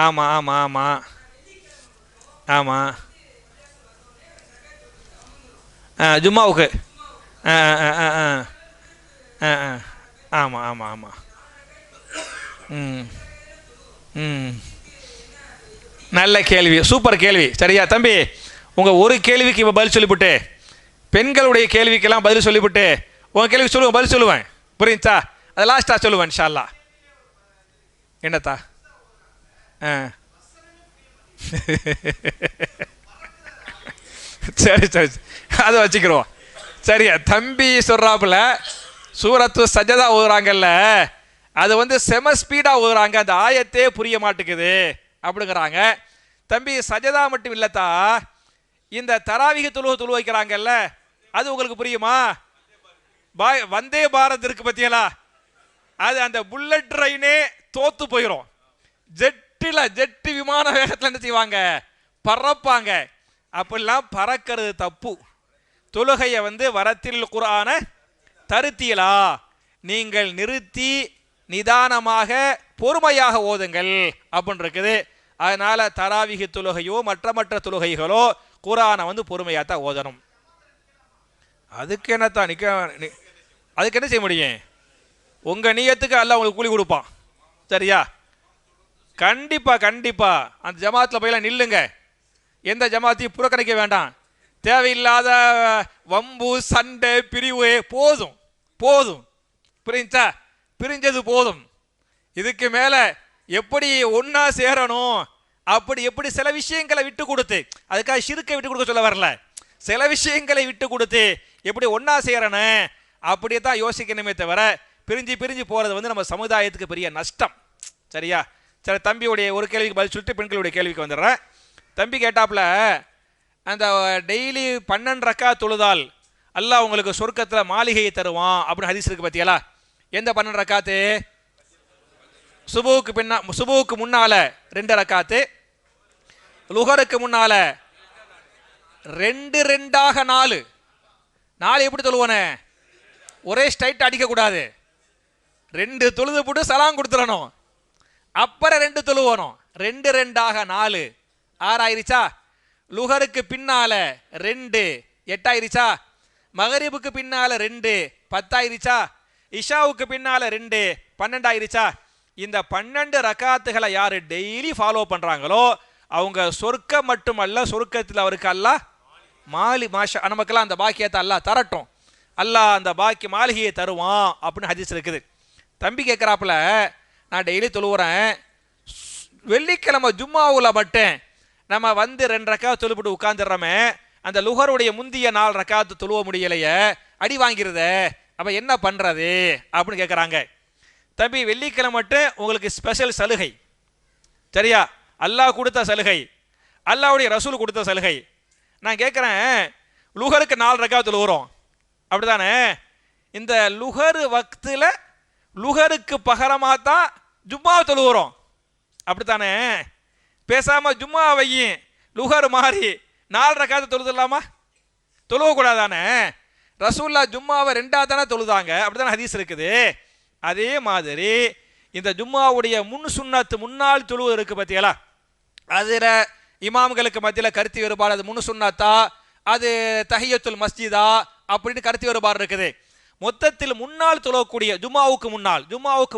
ஆமாம் ஆமாம் ஆமாம் ஆமாம் ஜும்மாவுக்கு ஆமாம் ஆமாம் ஆமாம் நல்ல கேள்வி, சூப்பர் கேள்வி, சரியா தம்பி? உங்கள் ஒரு கேள்விக்கு இப்போ பதில் சொல்லிவிட்டு பெண்களுடைய கேள்விக்கெல்லாம் பதில் சொல்லிவிட்டு உங்கள் கேள்வி சொல்லுவேன், பதில் சொல்லுவேன், புரியுதா? அதை லாஸ்ட்டாக சொல்லுவேன் இன்ஷா அல்லாஹ். என்னத்தா? சரி அதை வச்சுக்கிறோம், சரியா? தம்பி சொல்கிறாப்புல சூரத்து சஜதா ஓதுறாங்கல்ல, அது செம ஸ்பீடாக ஓதுறாங்க, அந்த ஆயத்தே புரிய மாட்டேங்குது அப்படிங்கிறாங்க. தம்பி சஜதா மட்டும் இல்லத்தா, இந்த தராவிக தொழு வைக்கிறாங்கல்ல, அது உங்களுக்கு புரியுமா? வந்தே பாரத் இருக்கு பத்தியலா, அது அந்த புல்லட் ட்ரெயினே தோத்து போயிடும். ஜெட்டு விமான வேகத்தில் என்ன செய்வாங்க? பறப்பாங்க. அப்படிலாம் பறக்கிறது தப்பு. தொழுகையை வரத்தில் குர்ஆன தருத்தியலா, நீங்கள் நிறுத்தி நிதானமாக பொறுமையாக ஓதுங்கள் அப்படின்னு இருக்குது. அதனால தராவிக தொழுகையோ மற்ற தொழுகைகளோ குர்ஆனை பொறுமையாக தான் ஓதணும். அதுக்கு என்னத்தான் அதுக்கு என்ன செய்ய முடியும்? உங்கள் நியத்துக்கு அல்லாஹ் உங்களுக்கு கூலி கொடுப்பான், சரியா? கண்டிப்பா அந்த ஜமாத்தில் போயெல்லாம் நில்லுங்க, எந்த ஜமாத்தையும் புறக்கணிக்க வேண்டாம். தேவையில்லாத வம்பு சண்டை பிரிவு போதும், புரிஞ்சா? பிரிஞ்சது போதும். இதுக்கு மேலே எப்படி ஒன்றா சேரணும், எப்படி சில விஷயங்களை விட்டு கொடுத்து, அதுக்காக ஷிர்க்கை விட்டு கொடுக்க சொல்ல வரல, சில விஷயங்களை விட்டு கொடுத்து எப்படி ஒன்றா சேரணும் அப்படியே தான் யோசிக்கணுமே தவிர பிரிஞ்சு போகிறது நம்ம சமுதாயத்துக்கு பெரிய நஷ்டம், சரியா? சரி, தம்பியுடைய ஒரு கேள்விக்கு பதில் சொல்லிட்டு பெண்களுடைய கேள்விக்கு வந்துடுறேன். தம்பி கேட்டாப்புல, அந்த டெய்லி 12 ரக்காத் தொழுதால் அல்லாஹ் உங்களுக்கு சொர்க்கத்தில் மாளிகையை தருவான் அப்படின்னு ஹதீஸ் இருக்கு பத்தியலா? எந்த 12 ரக்காத்து? சுபுவுக்கு முன்னால 2 ரக்காத்து, லுஹருக்கு முன்னால 2 4 எப்படி தொழுவானே? ஒரே ஸ்ட்ரைட் அடிக்கக்கூடாது, 2 தொழுது போட்டு சலாம் கொடுத்துடணும், அப்புறம் 2 தொழுவணும். 2 4 6 ஆயிருச்சா? லுஹருக்கு பின்னால 2 8 ஆயிருச்சா? மகரிபுக்கு பின்னால 2 10 ஆயிருச்சா? இஷாவுக்கு பின்னால 2 12 ஆயிருச்சா? இந்த 12 ரக்காத்துகளை யாரு டெய்லி ஃபாலோ பண்றாங்களோ அவங்க சொர்க்கம் மட்டுமல்ல, சொர்க்கத்தில் அவருக்கு அல்லாஹ் மாஷா நமக்கெல்லாம் அந்த பாக்கியத்தை அல்லாஹ் தரட்டும், அல்லாஹ் அந்த மாளிகையை தருவான் அப்படின்னு ஹதீஸ் இருக்குது. தம்பி கேட்குறாப்புல, நான் டெய்லி தொழுவுறேன், வெள்ளிக்கிழமை ஜும்மாவில் மட்டும் நம்ம 2 ரக்காத் தொழுவிட்டு உட்காந்துடுறோமே, அந்த லுஹருடைய முந்திய 4 ரக்காத்து தொழுவ முடியலையே, அடி வாங்கிறத, அப்போ என்ன பண்ணுறது அப்படின்னு கேட்குறாங்க. தம்பி வெள்ளிக்கிழமை மட்டும் உங்களுக்கு ஸ்பெஷல் சலுகை, சரியா? அல்லாஹ் கொடுத்த சலுகை, அல்லாஹ்வுடைய ரசூல் கொடுத்த சலுகை. நான் கேட்குறேன், லுஹருக்கு 4 ரக்காத் தொழுவுறோம் அப்படிதானே? இந்த லுஹர் வக்தில் லுஹருக்கு பகரமாக தான் ஜும்மா தொழுவுறோம் அப்படித்தானே? பேசாமல் ஜும்மா வையும் லுஹர் மாறி 4 ரக்காத்து தொழுதுடலாமா? தொழுவக்கூடாதானே? ரசூல்லா ஜும்மாவை 2ஆக தானே தொழுதாங்க, அப்படித்தானே ஹதீஸ் இருக்குது. அதே மாதிரி இந்த ஜும்மாவுடைய முன்னாள் தொழுவு இருக்கு பத்தியலா, அதில் இமாம்களுக்கு மத்தியில் கருத்து வேறுபாடு, அது சுன்னத்தா அது தஹியத்துல் மஸ்ஜிதா அப்படின்னு கருத்து வேறுபாடு இருக்குது. மொத்தத்தில் முன்னால் தொழக்கூடிய ஜும்மாவுக்கு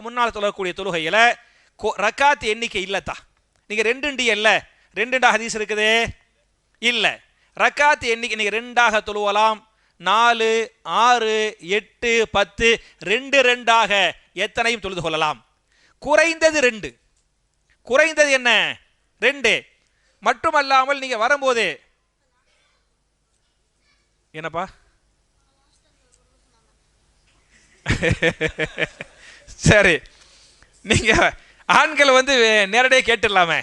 முன்னால் தொழக்கூடிய தொழுகையில் ரக்காத் எண்ணிக்கை இல்லத்தா. நீங்கள் 2 இல்லை, 2 ஹதீஸ் இருக்குது இல்லை. ரக்காத் எண்ணிக்கை நீங்கள் 2ஆக தொழுவலாம், 4, 6, 8, 10 2 2ஆக எத்தனையும் தொழுது கொள்ளலாம். குறைந்தது 2. குறைந்தது என்ன? 2. மட்டுமல்லாமல் நீங்க வரும்போது என்னப்பா சரி, நீங்க ஆண்கள் வந்து நேரடியாக கேட்டுடலாமே.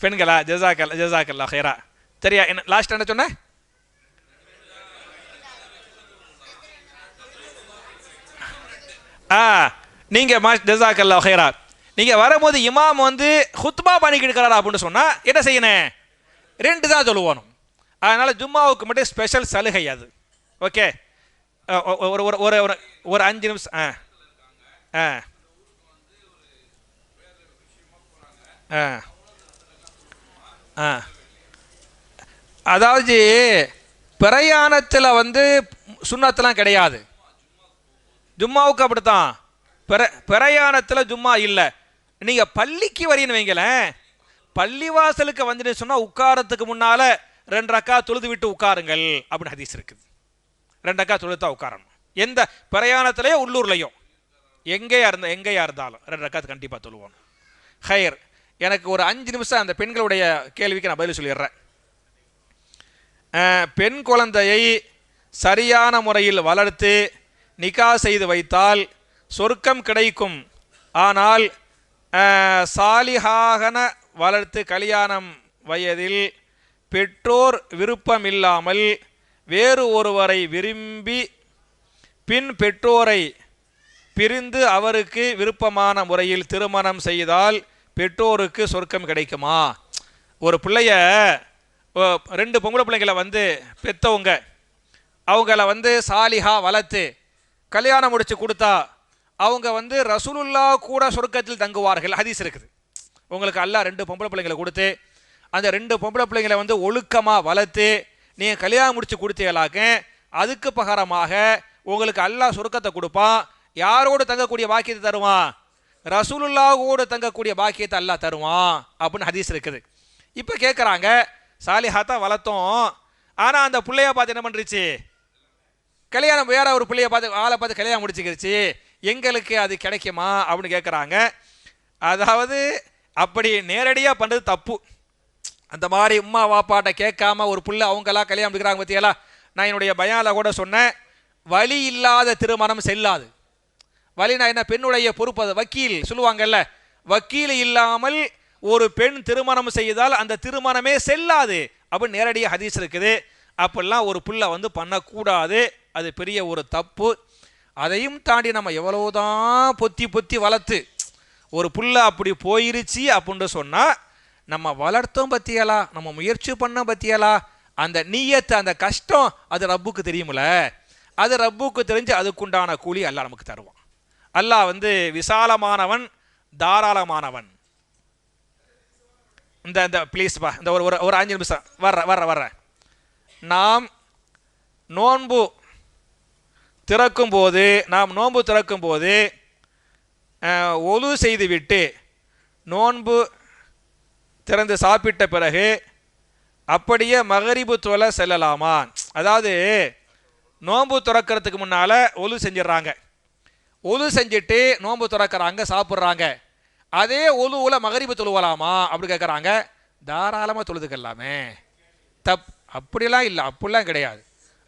பெண்களா? ஜஸாக்கல்லா ஹைரா. சரியா? என்ன லாஸ்ட் என்ன சொன்ன? நீங்க ஜஸாக்கல்லா ஹைரா, நீங்க வரும்போது இமாம் வந்து ஹுத்பா பண்ணிக்கிட்டு இருக்கிறாரா அப்படின்னு சொன்னா என்ன செய்யணும்? 2 தான் சொல்லுவோம். அதனால ஜும்மாவுக்கு மட்டும் ஸ்பெஷல் சலுகை அது. ஓகே, ஒரு ஒரு ஒரு 5 நிமிஷம். அதாவது பிரயாணத்தில் வந்து சுன்னத்தெல்லாம் கிடையாது. ஜும்மாவுக்கு அப்படித்தான். பிரயாணத்தில் ஜும்மா இல்லை. நீங்கள் பள்ளிக்கு வரீன்னு வைங்களேன், பள்ளிவாசலுக்கு வந்துட்டு சொன்னால் உட்காரத்துக்கு முன்னால் 2 ரக்கா தொழுது விட்டு உட்காருங்கள் அப்படின்னு ஹதீஸ் இருக்குது. 2 ரக்கா தொழுதா உட்காரணும். எந்த பிரயாணத்திலேயோ உள்ளூர்லையோ எங்கேயா இருந்தாலும் 2 ரக்காத்து கண்டிப்பாக தொழுவோம். ஹைர், எனக்கு ஒரு 5 நிமிஷம் அந்த பெண்களுடைய கேள்விக்கு நான் பதில் சொல்லிடுறேன். பெண் குழந்தையை சரியான முறையில் வளர்த்து நிகா செய்து வைத்தால் சொர்க்கம் கிடைக்கும். ஆனால் சாலிஹாகன வளர்த்து கல்யாணம் வயதில் பெற்றோர் விருப்பமில்லாமல் வேறு ஒருவரை விரும்பி பின் பெற்றோரை பிரிந்து அவருக்கு விருப்பமான முறையில் திருமணம் செய்தால் பெற்றோருக்கு சொர்க்கம் கிடைக்குமா? ஒரு பிள்ளைய 2 பொம்பளை பிள்ளைங்களை வந்து பெற்றவங்க அவங்கள வந்து சாலிஹா வளர்த்து கல்யாணம் முடிச்சு கொடுத்தா அவங்க வந்து ரசூலுல்லா கூட சொர்க்கத்தில் தங்குவார்கள். ஹதீஸ் இருக்குது. உங்களுக்கு அல்லாஹ் 2 பொம்பளை பிள்ளைங்களை கொடுத்து அந்த 2 பொம்பளை பிள்ளைங்களை வந்து ஒழுக்கமாக வளர்த்து நீங்கள் கல்யாணம் முடிச்சு கொடுத்தீங்களாக்க அதுக்கு பகரமாக உங்களுக்கு அல்லாஹ் சொர்க்கத்தை கொடுப்பான். யாரோடு தங்கக்கூடிய பாக்கியத்தை தருவான்? ரசூலுல்லாவோடு தங்கக்கூடிய பாக்கியத்தை அல்லாஹ் தருவான் அப்படின்னு ஹதீஸ் இருக்குது. இப்போ கேட்குறாங்க, சாலிஹாத்தா வளர்த்தோம், ஆனால் அந்த பிள்ளைய பார்த்து என்ன பண்ணுருச்சு? கல்யாணம் வேற ஒரு பிள்ளைய பார்த்து ஆளை பார்த்து கல்யாணம் முடிச்சுக்கிருச்சு, எங்களுக்கு அது கிடைக்குமா அப்படின்னு கேட்குறாங்க. அதாவது அப்படி நேரடியாக பண்ணுறது தப்பு. அந்த மாதிரி உம்மா வாப்பாட்ட கேட்காம ஒரு பிள்ளை அவங்களா கல்யாணம் முடிக்கிறாங்க பற்றியெல்லாம் நான் என்னுடைய பயானில் கூட சொன்னேன். வழி இல்லாத திருமணம் செல்லாது. வழினா என்ன? பெண்ணுடைய பொறுப்பு. அது வக்கீல் சொல்லுவாங்கல்ல, வக்கீல் இல்லாமல் ஒரு பெண் திருமணம் செய்தால் அந்த திருமணமே செல்லாது அப்படின்னு நேரடியாக ஹதீஸ் இருக்குது. அப்படிலாம் ஒரு புள்ள வந்து பண்ணக்கூடாது. அது பெரிய ஒரு தப்பு. அதையும் தாண்டி நம்ம எவ்வளவுதான் பொத்தி பொத்தி வளர்த்து ஒரு புள்ள அப்படி போயிருச்சு அப்படின்னு சொன்னால் நம்ம வளர்த்தோம் பற்றியலா, நம்ம முயற்சி பண்ண பற்றியலா, அந்த நீயத்து அந்த கஷ்டம் அது ரப்புக்கு தெரியுமில்ல. அது ரப்புக்கு தெரிஞ்சு அதுக்குண்டான கூலி அல்லாஹ் நமக்கு தருவான். அல்லாஹ் வந்து விசாலமானவன், தாராளமானவன். இந்த ப்ளீஸ்ப்பா இந்த ஒரு 5 நிமிஷம் வர்ற நாம் நோன்பு திறக்கும் போது ஒலு செய்துவிட்டு நோன்பு திறந்து சாப்பிட்ட பிறகு அப்படியே மகரிபு தொலை செல்லலாமா? அதாவது நோன்பு திறக்கிறதுக்கு முன்னால் ஒலு செஞ்சிடறாங்க, ஒலு செஞ்சுட்டு நோன்பு திறக்கிறாங்க, சாப்பிட்றாங்க. அதே ஒலுவில் மகரிபு தொழுவலாமா அப்படி கேட்குறாங்க. தாராளமாக தொழுதுக்கலாமே, அப்படிலாம் இல்லை, அப்படிலாம் கிடையாது.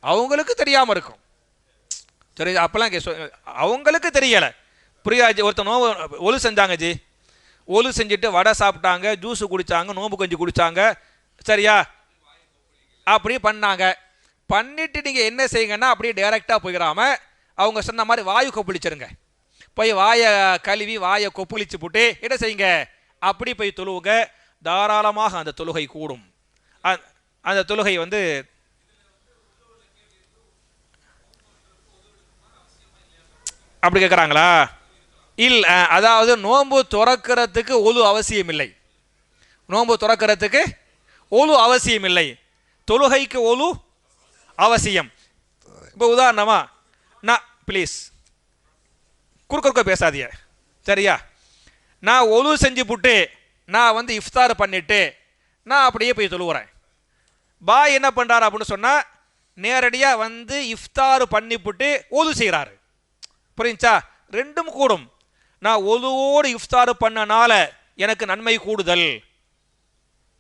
அவங்களுக்கு தெரியாமல் இருக்கும். சரி, அப்போல்லாம் அவங்களுக்கு தெரியலை, புரியாச்சு. ஒருத்தர் நோம்பு ஒலு செஞ்சாங்க ஜி, ஒலு செஞ்சுட்டு வடை சாப்பிட்டாங்க, ஜூஸு குடித்தாங்க, நோம்பு கஞ்சி குடித்தாங்க, சரியா? அப்படி பண்ணாங்க. பண்ணிவிட்டு நீங்கள் என்ன செய்யுங்கன்னா அப்படியே டைரெக்டாக போயிடாம அவங்க சொன்ன மாதிரி வாயு கொப்பளிச்சிருங்க. போய் வாயை கழுவி வாயை கொப்பளிச்சு போட்டு என்ன செய்யுங்க, அப்படி போய் தொழுவுங்க. தாராளமாக அந்த தொழுகை கூடும். அந்த தொழுகை வந்து அப்படி கேட்குறாங்களா? இல்லை, அதாவது நோன்பு துறக்கிறதுக்கு ஒலு அவசியம் இல்லை. நோன்பு துறக்கிறதுக்கு ஒலு அவசியம் இல்லை, தொழுகைக்கு ஒலு அவசியம். இப்போ உதாரணமா நான் ப்ளீஸ் குறுக்க பேசாதீங்க, சரியா? நான் ஒலு செஞ்சு போட்டு நான் வந்து இஃப்தார் பண்ணிட்டு நான் அப்படியே போய் தொழுவுறேன். பாய் என்ன பண்றாரு அப்படின்னு சொன்னா நேரடியாக வந்து இஃப்தார் பண்ணிவிட்டு ஒது செய்கிறாரு. புரிஞ்சா? ரெண்டும் கூடும். நான் ஒதுவோடு இஃப்தார் பண்ணனால எனக்கு நன்மை கூடுதல்.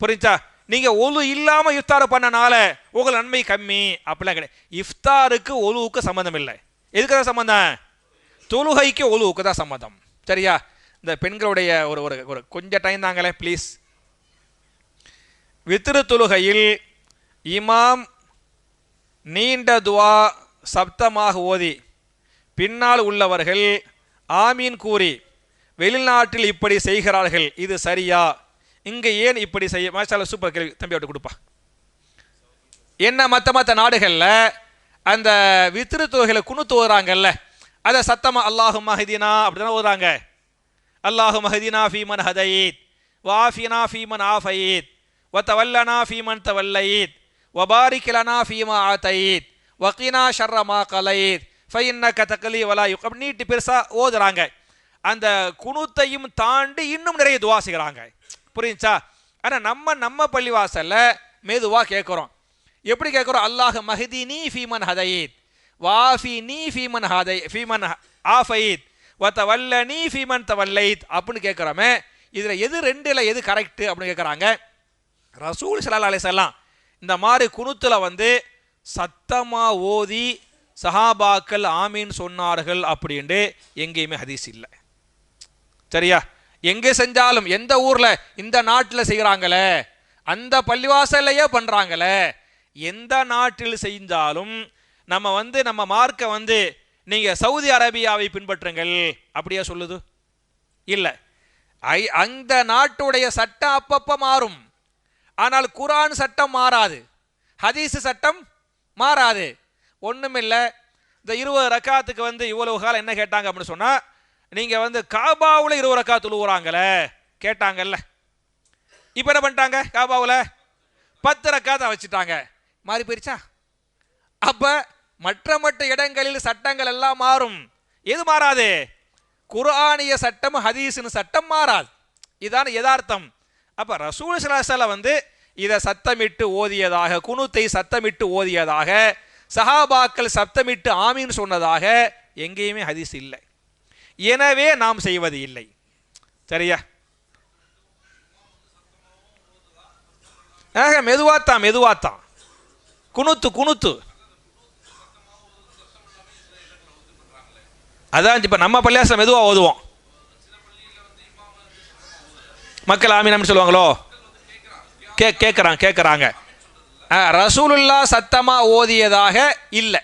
புரிஞ்சா? நீங்க ஒது இல்லாம இஃப்தார் பண்ணனால உங்கள் நன்மை கம்மி அப்படிலாம் கிடையாது. இஃப்தாருக்கு ஒலுவுக்கு சம்மந்தம் இல்லை. எதுக்கு தான் சம்மந்தம்? தொழுகைக்கு ஒலுவுக்கு தான் சம்மந்தம். சரியா? இந்த பெண்களுடைய ஒரு ஒரு கொஞ்சம் டைம் தாங்களே ப்ளீஸ். வித்ரு தொழுகையில் இமாம் நீண்ட துவா சப்தமாக ஓதி பின்னால் உள்ளவர்கள் ஆமீன் கூறி வெளிநாட்டில் இப்படி செய்கிறார்கள், இது சரியா? இங்கே ஏன் இப்படி செய்ய? மாஷாஅல்லாஹ், சூப்பர் கேள்வி தம்பி, விட்டு கொடுப்பா. என்ன மற்ற நாடுகளில் அந்த வித்ரு தொகையில் குனுத்து ஓதுறாங்கல்ல, அதை சத்தமாக அல்லாஹும்ம ஹதினா அப்படிதான் ஓதுறாங்க. அல்லாஹும்ம ஹதினா ஃபீமன் ஹதைத் வாஃபினா ஃபீமன் ஆஃபைத் வதவல்லனா ஃபீமன் தவல்லைத் வபாரிக் லனா ஃபீமா ஆதைத் வகினா ஷர்ர மா கலைத் ஃபைன்னக தக்லி வலா யுக். நீட்டு பெருசாக ஓதுறாங்க. அந்த குனுத்தையும் தாண்டி இன்னும் நிறைய துவா செய்கிறாங்க. புரியுச்சா? ஆனால் நம்ம பள்ளிவாசலில் மெதுவாக கேட்குறோம். எப்படி கேட்குறோம்? அல்லாஹ் மஹ்தினி ஃபீமன் ஹதைத் வாஃபினி ஃபீமன் ஃபீமன் ஆஃபைத் வதவல்லனி ஃபீமன் தவல்லைத் அப்படின்னு கேட்குறோமே. இதில் எது ரெண்டில் எது கரெக்டு அப்படின்னு கேட்குறாங்க. ரசூல் ஸல்லல்லாஹு அலைஹி வஸல்லம் இந்த மாதிரி குனுத்தில் வந்து சத்தமாக ஓதி சஹாபாக்கள் ஆமீன் சொன்னார்கள் அப்படின்ட்டு எங்கேயுமே ஹதீஸ் இல்லை. சரியா? எங்கே செஞ்சாலும் எந்த ஊரில் இந்த நாட்டில் செய்கிறாங்களே அந்த பள்ளிவாசல்லையே பண்ணுறாங்களே, எந்த நாட்டில் செஞ்சாலும் நம்ம மார்க்க வந்து நீங்கள் சவுதி அரேபியாவை பின்பற்றுங்கள் அப்படியே சொல்லுது இல்லை. அந்த நாட்டுடைய சட்டம் அப்பப்போ மாறும். ஆனால் குர்ஆன் சட்டம் மாறாது, ஹதீஸ் சட்டம் மாறாது. ஒன்றுமில்லை, இந்த 20 ரக்காத்துக்கு வந்து இவ்வளவு காலம் என்ன கேட்டாங்க அப்படின்னு சொன்னால், நீங்கள் வந்து காபாவில் 20 ரக்காத் தொழுவுறாங்களே கேட்டாங்கல்ல. இப்போ என்ன பண்ணிட்டாங்க? காபாவில் 10 ரக்காத்தை வச்சுட்டாங்க. மாறி போயிருச்சா? அப்போ மற்ற இடங்களில் சட்டங்கள் எல்லாம் மாறும். எது மாறாது? குர்ஆனிய சட்டம் ஹதீஸின் சட்டம் மாறாது. இதான யதார்த்தம். அப்போ ரசூல் ஸல்லல்லாஹு அலைஹி வஸல்லம் வந்து இதை சத்தமிட்டு ஓதியதாக, குனுத்தை சத்தமிட்டு ஓதியதாக, சஹாபாக்கள் சத்தமிட்டு ஆமீன் சொன்னதாக எங்கேயுமே ஹதீஸ் இல்லை. எனவே நாம் செய்வது இல்லை. சரியா? மெதுவாத்தான் குனுத்து. அதான் இப்போ நம்ம பள்ளியாசம் மெதுவாக ஓதுவோம். மக்கள் ஆமீன் அப்படின்னு சொல்லுவாங்களோ? கேட்குறாங்க. ரசூலுல்லாஹ் சத்தமா ஓதியதாக இல்லை.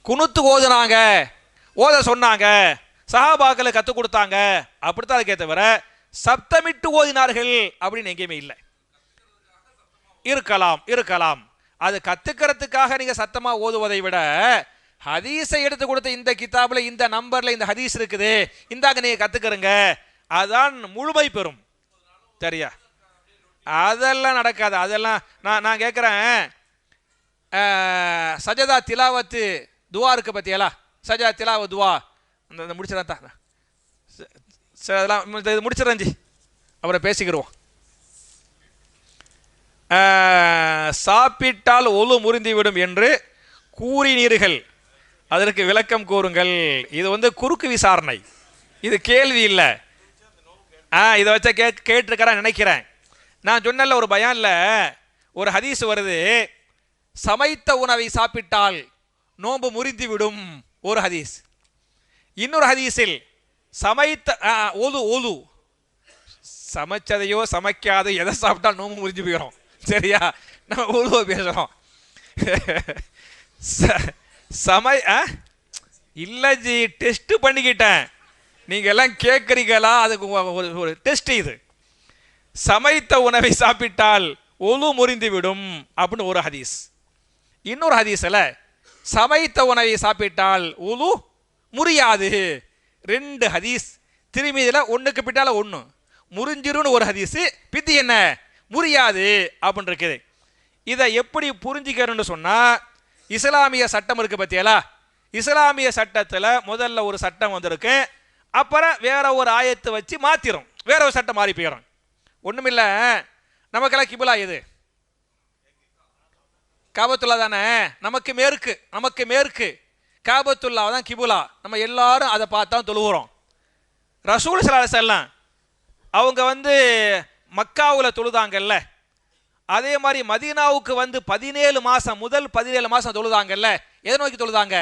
குனுத்து ஓதுனாங்க, ஓத சொன்னாங்க, சஹாபாக்களை கற்றுக் கொடுத்தாங்க, அப்படித்தான் இருக்கே தவிர சப்தமிட்டு ஓதினார்கள் அப்படின்னு எங்கேயுமே இல்லை. இருக்கலாம். அது கத்துக்கிறதுக்காக நீங்க சத்தமா ஓதுவதை விட ஹதீஸை எடுத்து கொடுத்த இந்த கிதாபில் இந்த நம்பர்ல இந்த ஹதீஸ் இருக்குது, இந்தாங்க நீங்க கத்துக்கிறங்க, அதான் முழுமை பெறும். சரியா? அதெல்லாம் நடக்காது. அதெல்லாம் நான் கேட்குறேன், சஜதா திலாவத்து துவா இருக்கு பத்தியலா? சஜதா திலாவத் துவா அந்த முடிச்சிடறேன் அதெல்லாம் முடிச்சிடறேஞ்சி, அப்புறம் பேசிக்கிறோம். சாப்பிட்டால் ஒழு முறிந்துவிடும் என்று கூறினீர்கள், அதற்கு விளக்கம் கூறுங்கள். இது வந்து குறுக்கு விசாரணை, இது கேள்வி இல்லை. இதை வச்ச கேட்டிருக்கிறேன் நினைக்கிறேன். நான் சொன்னல ஒரு பயான்ல ஒரு ஹதீஸ் வருது, சமைத்த உணவை சாப்பிட்டால் நோன்பு முறிந்து விடும் ஒரு ஹதீஸ். இன்னொரு ஹதீஸில் சமைத்த ஒழு சமைச்சதையோ சமைக்காத எதை சாப்பிட்டால் நோன்பு முறிஞ்சு போயிடும். சரியா? நம்ம ஒழுவ பேசுறோம். இல்லை ஜி, டெஸ்ட் பண்ணிக்கிட்டேன். நீங்க எல்லாம் கேட்குறீங்களா? அதுக்கு ஒரு டெஸ்ட். இது சமைத்த உணவை சாப்பிட்டால் ஒழு முறிந்து விடும் அப்படின்னு ஒரு ஹதீஸ். இன்னொரு ஹதீஸ்ல சமைத்த உணவை சாப்பிட்டால் ஒழு முறியாது. 2 ஹதீஸ் திரும்பியில ஒன்றுக்கு பிட்டால ஒன்று முறிஞ்சிருன்னு ஒரு ஹதீஸ், பித்தி என்ன முறியாது அப்படின்னு இருக்குது. இதை எப்படி புரிஞ்சுக்கிறன்னு சொன்னா, இஸ்லாமிய சட்டம் இருக்கு பத்தியலா? இஸ்லாமிய சட்டத்தில் முதல்ல ஒரு சட்டம் வந்திருக்கு, அப்புறம் வேற ஒரு ஆயத்தை வச்சு மாத்திரும், வேற ஒரு சட்டம் மாறி போயிடும். ஒண்ணுமில்ல, நமக்கெல்லாம் கிபிலா எது? காபத்துல்லா தானே நமக்கு மேற்கு, நமக்கு மேற்கு காபத்துல்லா தான் கிபுலா. நம்ம எல்லாரும் அதை பார்த்தா தொழுகிறோம். ரசூல் ஸல்லல்லாஹு அலைஹி வஸல்லம் அவங்க மக்காவில் தொழுதாங்கல்ல, அதே மாதிரி மதீனாவுக்கு 17 மாதம், முதல் 17 மாதம் தொழுதாங்கல்ல. எதை நோக்கி தொழுதாங்க?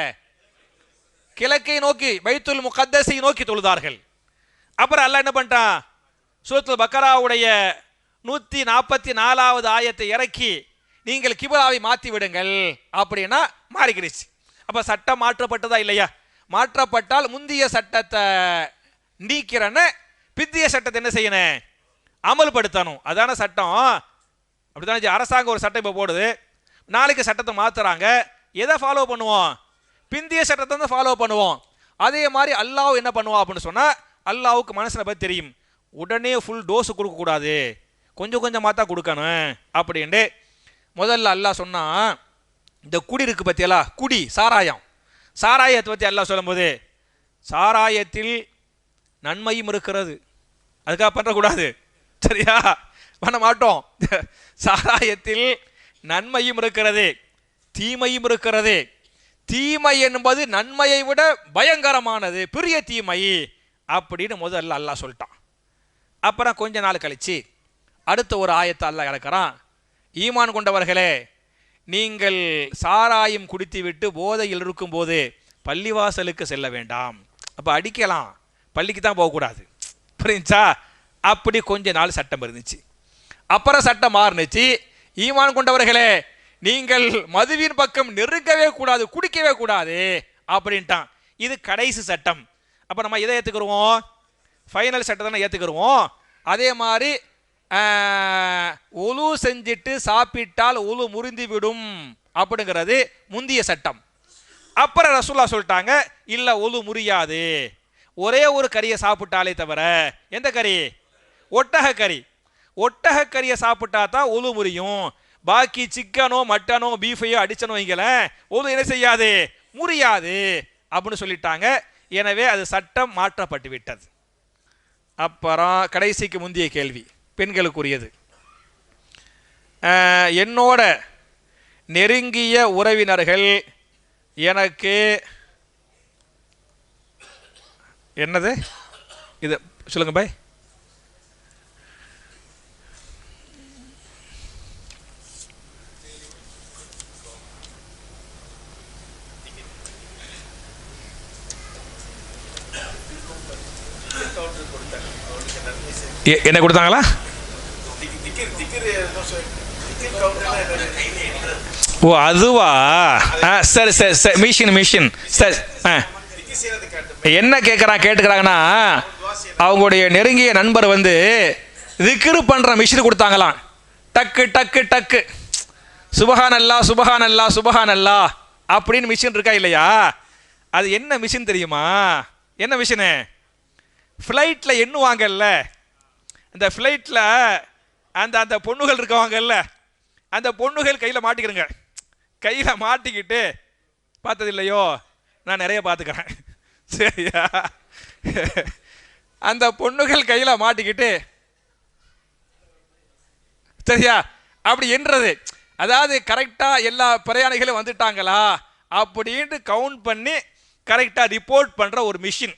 கிழக்கை நோக்கி, பைத்துல் முகத்தஸை நோக்கி தொழுதார்கள். அப்புறம் அல்லாஹ் என்ன பண்ணிட்டான்? சூரத்துல் பக்கராவுடைய 144வது ஆயத்தை இறக்கி நீங்கள் கிபுலாவை மாற்றி விடுங்கள் அப்படின்னா மாறிக்கிடுச்சு. அப்போ சட்டம் மாற்றப்பட்டதா இல்லையா? மாற்றப்பட்டால் முந்தைய சட்டத்தை நீக்கிறன்னு பிந்திய சட்டத்தை என்ன செய்யணும்? அமல்படுத்தணும். அதான சட்டம். அப்படித்தானே அரசாங்கம் ஒரு சட்டம் இப்போ போடுது, நாளைக்கு சட்டத்தை மாற்றுறாங்க. எதை ஃபாலோ பண்ணுவோம்? பிந்திய சட்டத்தை தான் ஃபாலோ பண்ணுவோம். அதே மாதிரி அல்லாஹ் என்ன பண்ணுவோம் அப்படின்னு சொன்னால், அல்லாஹ்வுக்கு மனசனை பற்றி தெரியும். உடனே ஃபுல் டோஸு கொடுக்கக்கூடாது, கொஞ்சம் கொஞ்சமாக தான் கொடுக்கணும் அப்படின்ட்டு முதல்ல அல்லாஹ் சொன்னால், இந்த குடி இருக்குது பற்றியெல்லாம், குடி சாராயம், சாராயத்தை பற்றி அல்லாஹ் சொல்லும்போது, சாராயத்தில் நன்மையும் இருக்கிறது, அதுக்காக பண்ணக்கூடாது, சரியா? பண்ண மாட்டோம். சாராயத்தில் நன்மையும் இருக்கிறது, தீமையும் இருக்கிறது. தீமை என்பது நன்மையை விட பயங்கரமானது, பெரிய தீமை அப்படின்னு முதல்ல அல்லாஹ் சொல்லிட்டான். அப்புறம் கொஞ்ச நாள் கழிச்சு அடுத்த ஒரு ஆயத்தை அல்லாஹ் இறக்குறான். ஈமான் கொண்டவர்களே, நீங்கள் சாராயம் குடித்து விட்டு போதையில் இருக்கும்போது பள்ளிவாசலுக்கு செல்ல வேண்டாம். அப்போ அடிக்கலாம், பள்ளிக்கு தான் போகக்கூடாது, புரிஞ்சா? அப்படி கொஞ்ச நாள் சட்டம் இருந்துச்சு. அப்புறம் சட்டம் மாறுனுச்சு. ஈமான் கொண்டவர்களே, நீங்கள் மதுவின் பக்கம் நெருங்கவே கூடாது, குடிக்கவே கூடாது அப்படின்ட்டான். இது கடைசி சட்டம். அப்போ நம்ம எதை ஏற்றுக்கிறோம்? ஃபைனல் சட்டத்தை ஏற்றுக்கிறோம். அதே மாதிரி ஒலு செஞ்சுட்டு சாப்பிட்டால் ஒலு முறிந்து விடும் அப்படிங்கிறது முந்திய சட்டம். அப்புறம் ரசூலுல்லாஹ் சொல்லிட்டாங்க, இல்லை ஒலு முறியாது, ஒரே ஒரு கறியை சாப்பிட்டாலே தவிர. எந்த கறி? ஒட்டக கறி. ஒட்டக கறியை சாப்பிட்டா தான் ஒலு முறியும். பாக்கி சிக்கனோ மட்டனோ பீஃபையோ அடிச்சனோ வைங்களேன், ஒலு என்ன செய்யாது? முறியாது அப்படின்னு சொல்லிட்டாங்க. எனவே அது சட்டம் மாற்றப்பட்டு விட்டது. அப்புறம் கடைசிக்கு முந்தைய கேள்வி பெண்களுக்குரியது. என்னோட நெருங்கிய உறவினர்கள் எனக்கு என்னது இது சொல்லுங்க பாய். என்ன கொடுத்தாங்களா? ஓ அதுவா? சரி சரி சரி, மிஷின் சரி. என்ன கேட்டுக்கிறாங்கன்னா, அவங்களுடைய நெருங்கிய நண்பர் திக்ரு பண்ற மிஷின் கொடுத்தாங்களாம். டக்கு டக்கு டக்கு சுபஹானல்லாஹ் சுபஹானல்லாஹ் சுபஹானல்லாஹ் அப்படின்னு மிஷின் இருக்கா இல்லையா? அது என்ன மிஷின் தெரியுமா? என்ன மிஷினு? ஃப்ளைட்டில் எண்ணுவாங்கல்ல, அந்த ஃப்ளைட்டில் அந்த அந்த பொண்ணுகள் இருக்கவாங்கல்ல, அந்த பொண்ணுகள் கையில் மாட்டிக்கிறங்க. கையில் மாட்டிக்கிட்டு பார்த்தது இல்லையோ? நான் நிறைய பார்த்துக்கிறேன், சரியா? அந்த பொண்ணுகள் கையில் மாட்டிக்கிட்டு, சரியா, அப்படி என்றது. அதாவது கரெக்டாக எல்லா பிரயாணிகளும் வந்துட்டாங்களா அப்படின்ட்டு கவுண்ட் பண்ணி கரெக்டாக ரிப்போர்ட் பண்ணுற ஒரு மிஷின்.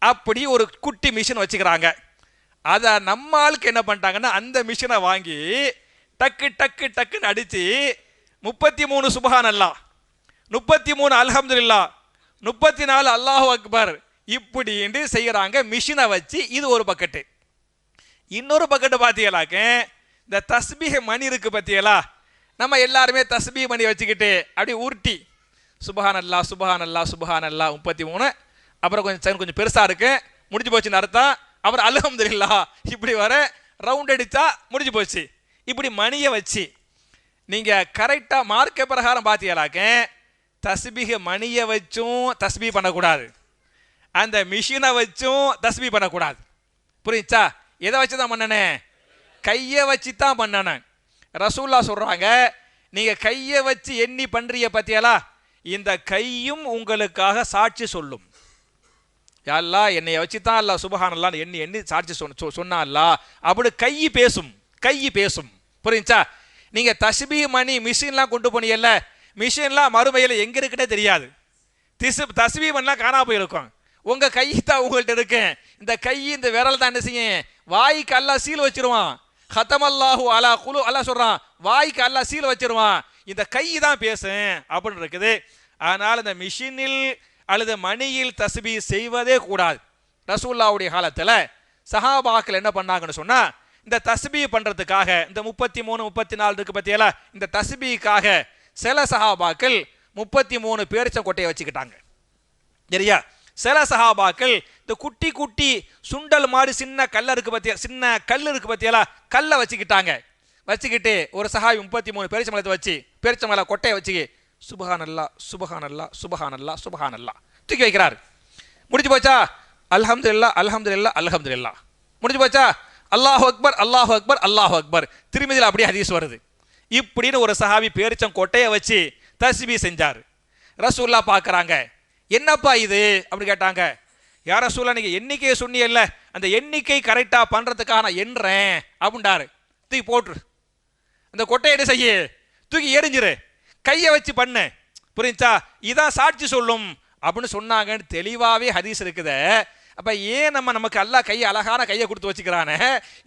அப்படி ஒரு குட்டி மிஷின் வச்சுக்கிறாங்க. அதை நம்ம ஆளுக்கு என்ன பண்ணிட்டாங்கன்னா, அந்த மிஷினை வாங்கி டக்கு டக்கு டக்குன்னு அடித்து 33 சுபஹானல்லாஹ், 33 அல்ஹம்துலில்லாஹ், 34 அல்லாஹு அக்பர் இப்படின்னு செய்கிறாங்க மிஷினை வச்சு. இது ஒரு பக்கெட்டு. இன்னொரு பக்கெட்டு பார்த்தீங்களாக்க, இந்த தஸ்பீஹ் மணி இருக்கு பார்த்தீங்களா? நம்ம எல்லாருமே தஸ்பீஹ் மணி வச்சுக்கிட்டு அப்படி உருட்டி சுபஹானல்லாஹ் சுபஹானல்லாஹ் சுபஹானல்லாஹ் 33, அப்புறம் கொஞ்சம் பெருசாக இருக்கு, முடிஞ்சு போச்சுன்னு அர்த்தம். அப்புறம் அல்ஹம்துலில்லாஹ் இப்படி வர ரவுண்ட் அடித்தா முடிஞ்சு போச்சு. இப்படி மணியை வச்சு நீங்கள் கரெக்டாக மார்க்க பிரகாரம் பார்த்தீங்களாக்க, தஸ்பீஹ் மணியை வச்சும் தஸ்பீஹ் பண்ணக்கூடாது, அந்த மிஷினை வச்சும் தஸ்பீஹ் பண்ணக்கூடாது. புரியுச்சா? எதை வச்சு தான் பண்ணனே? கையை வச்சு தான் பண்ணணும். ரசூலுல்லாஹ் சொல்கிறாங்க, நீங்கள் கையை வச்சு எண்ணி பண்ணுறீங்க பார்த்தியாலா, இந்த கையும் உங்களுக்காக சாட்சி சொல்லும். யல்லா என்னைய வச்சு தான் அல்லா சுபஹானல்லாஹ் எண்ணி எண்ணி சாட்சி சொன்னா அல்லா, அப்படி கை பேசும், கை பேசும். புரியுச்சா? நீங்க தஸ்பீ மணி மிஷின்லாம் கொண்டு போனீங்கல்ல, மிஷின்லாம் மறுமையில் எங்க இருக்குன்னே தெரியாது. தஸ்பீ மணிலாம் காணாம போயிருக்கும். உங்க கை தான் உங்கள்கிட்ட இருக்கு. இந்த கை இந்த விரல் தான் என்ன செய்யும், வாய்க்கு அல்லாஹ் சீல் வச்சிருவான். ஹதமல்லாஹு அலா குலு, அல்லாஹ் சொல்றான் வாய்க்கு அல்லாஹ் சீல் வச்சிருவான். இந்த கை தான் பேசும் அப்படின்னு இருக்குது. அதனால இந்த மிஷினில் அல்லது மணியில் தஸ்பீ செய்வதே கூடாது. ரசூலுல்லாஹ்வுடைய காலத்தில் சஹாபாக்கள் என்ன பண்ணாங்கன்னு சொன்னா, இந்த தஸ்பீ பண்றதுக்காக இந்த 33 34 இருக்கு பத்தியல, இந்த தஸ்பீக்காக சில சஹாபாக்கள் 33 பேரிச்சம் கொட்டையை வச்சுக்கிட்டாங்க. சரியா? சில சஹாபாக்கள் இந்த குட்டி குட்டி சுண்டல் மாதிரி சின்ன கல்ல இருக்கு பத்தியா, சின்ன கல் இருக்கு பத்தியல, கல்லை வச்சுக்கிட்டாங்க. வச்சுக்கிட்டு ஒரு சஹாபி 33 பேரிச்சம்பழத்தை வச்சு, பேரிச்சம்பழ கொட்டையை வச்சு சுபஹானல்லா சுபஹானல்லா சுபஹானல்லா சுபஹானல்லா தூக்கி வைக்கிறார். முடிஞ்சு போச்சா? அல்ஹம்துலில்லாஹ் அல்ஹம்துலில்லாஹ் அல்ஹம்துலில்லாஹ். முடிஞ்சு போச்சா? அல்லாஹு அக்பர் அல்லாஹு அக்பர் அல்லாஹு அக்பர். திருமதியில் அப்படியே ஹதீஸ் வருது. இப்படின்னு ஒரு சஹாபி பேரிச்சம் கொட்டையை வச்சு தஸ்பீ செஞ்சார். ரசூலுல்லாஹ் பார்க்கறாங்க, என்னப்பா இது அப்படின்னு கேட்டாங்க. யார் ரசூலுல்லாஹ், நீங்க எண்ணிக்கையை சொன்னீங்கல்ல, அந்த எண்ணிக்கை கரெக்டா பண்றதுக்காக நான் எண்றேன் அப்படின்றாரு. தூக்கி போட்டுரு, அந்த கொட்டையை என்ன செய்ய, தூக்கி எரிஞ்சிரு, கையை வச்சு பண்ணு. புரிஞ்சா? இதான் சாட்சி சொல்லும் அப்படின்னு சொன்னாங்கன்னு தெளிவாவே ஹதீஸ் இருக்குது. அப்ப ஏன் நமக்கு அல்லாஹ் கையை அழகான கையை கொடுத்து வச்சுக்கிறானே,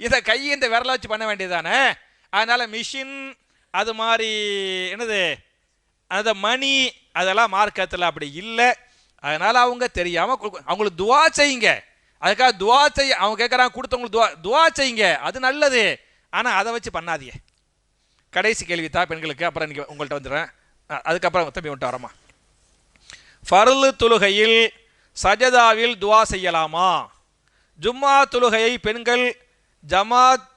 இதை கையை இந்த விரல வச்சு பண்ண வேண்டியதானே. அதனால மிஷின் அது மாதிரி என்னது அந்த மணி அதெல்லாம் மார்க்கத்தில் அப்படி இல்லை. அதனால அவங்க தெரியாம அவங்களுக்கு துவா செய்யுங்க. அதுக்காக துவா செய்ய அவங்க கேட்கறாங்க, கொடுத்தவங்களுக்கு துவா செய்யுங்க, அது நல்லது. ஆனா அதை வச்சு பண்ணாதீங்க. கடைசி கேள்வி தான் பெண்களுக்கு, அப்புறம் இன்னைக்கு உங்கள்கிட்ட வந்துடுறேன். அதுக்கப்புறம் தம்பி வந்துட்டு வரமா. ஃபர்லு தொழுகையில் சஜதாவில் துவா செய்யலாமா? ஜும்மா தொழுகையை பெண்கள் ஜமாத்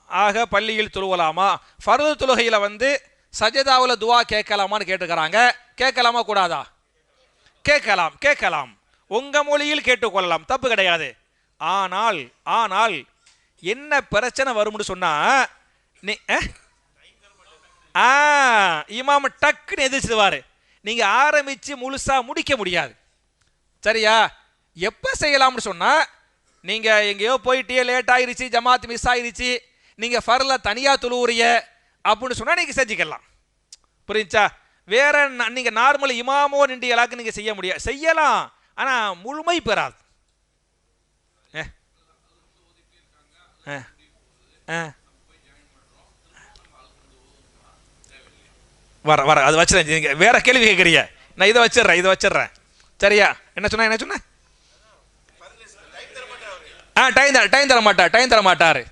ஆக பள்ளியில் தொழுவலாமா? ஃபர்லு தொழுகையில் சஜதாவில் துவா கேட்கலாமான்னு கேட்டுக்கிறாங்க. கேட்கலாமா கூடாதா? கேட்கலாம், கேட்கலாம். உங்க மொழியில் கேட்டுக்கொள்ளலாம், தப்பு கிடையாது. ஆனால் ஆனால் என்ன பிரச்சனை வரும்னு சொன்னா, நீ இமாம் டக்குன்னு எதிர்த்துவாரு, நீங்க ஆரம்பிச்சு முழுசா முடிக்க முடியாது. சரியா? எப்ப செய்யலாம்னு சொன்னா, நீங்க எங்கேயோ போயிட்டே லேட் ஆயிருச்சு, ஜமாத் மிஸ் ஆயிருச்சு, நீங்க ஃபர்ல தனியா தொழுவுறிய அப்படின்னு சொன்னா நீங்க செஞ்சுக்கலாம். புரிஞ்சா? வேற நீங்க நார்மல் இமாமோ நின்று எல்லாருக்கும் நீங்க செய்ய முடியாது, செய்யலாம், ஆனா முழுமை பெறாது. வர வர அது வச்சிடறேன். நீங்க வேற கேள்வி கேட்குறீங்க, நான் இதை வச்சிடுறேன். சரியா? என்ன சொன்ன? டைம் தர மாட்டாரு.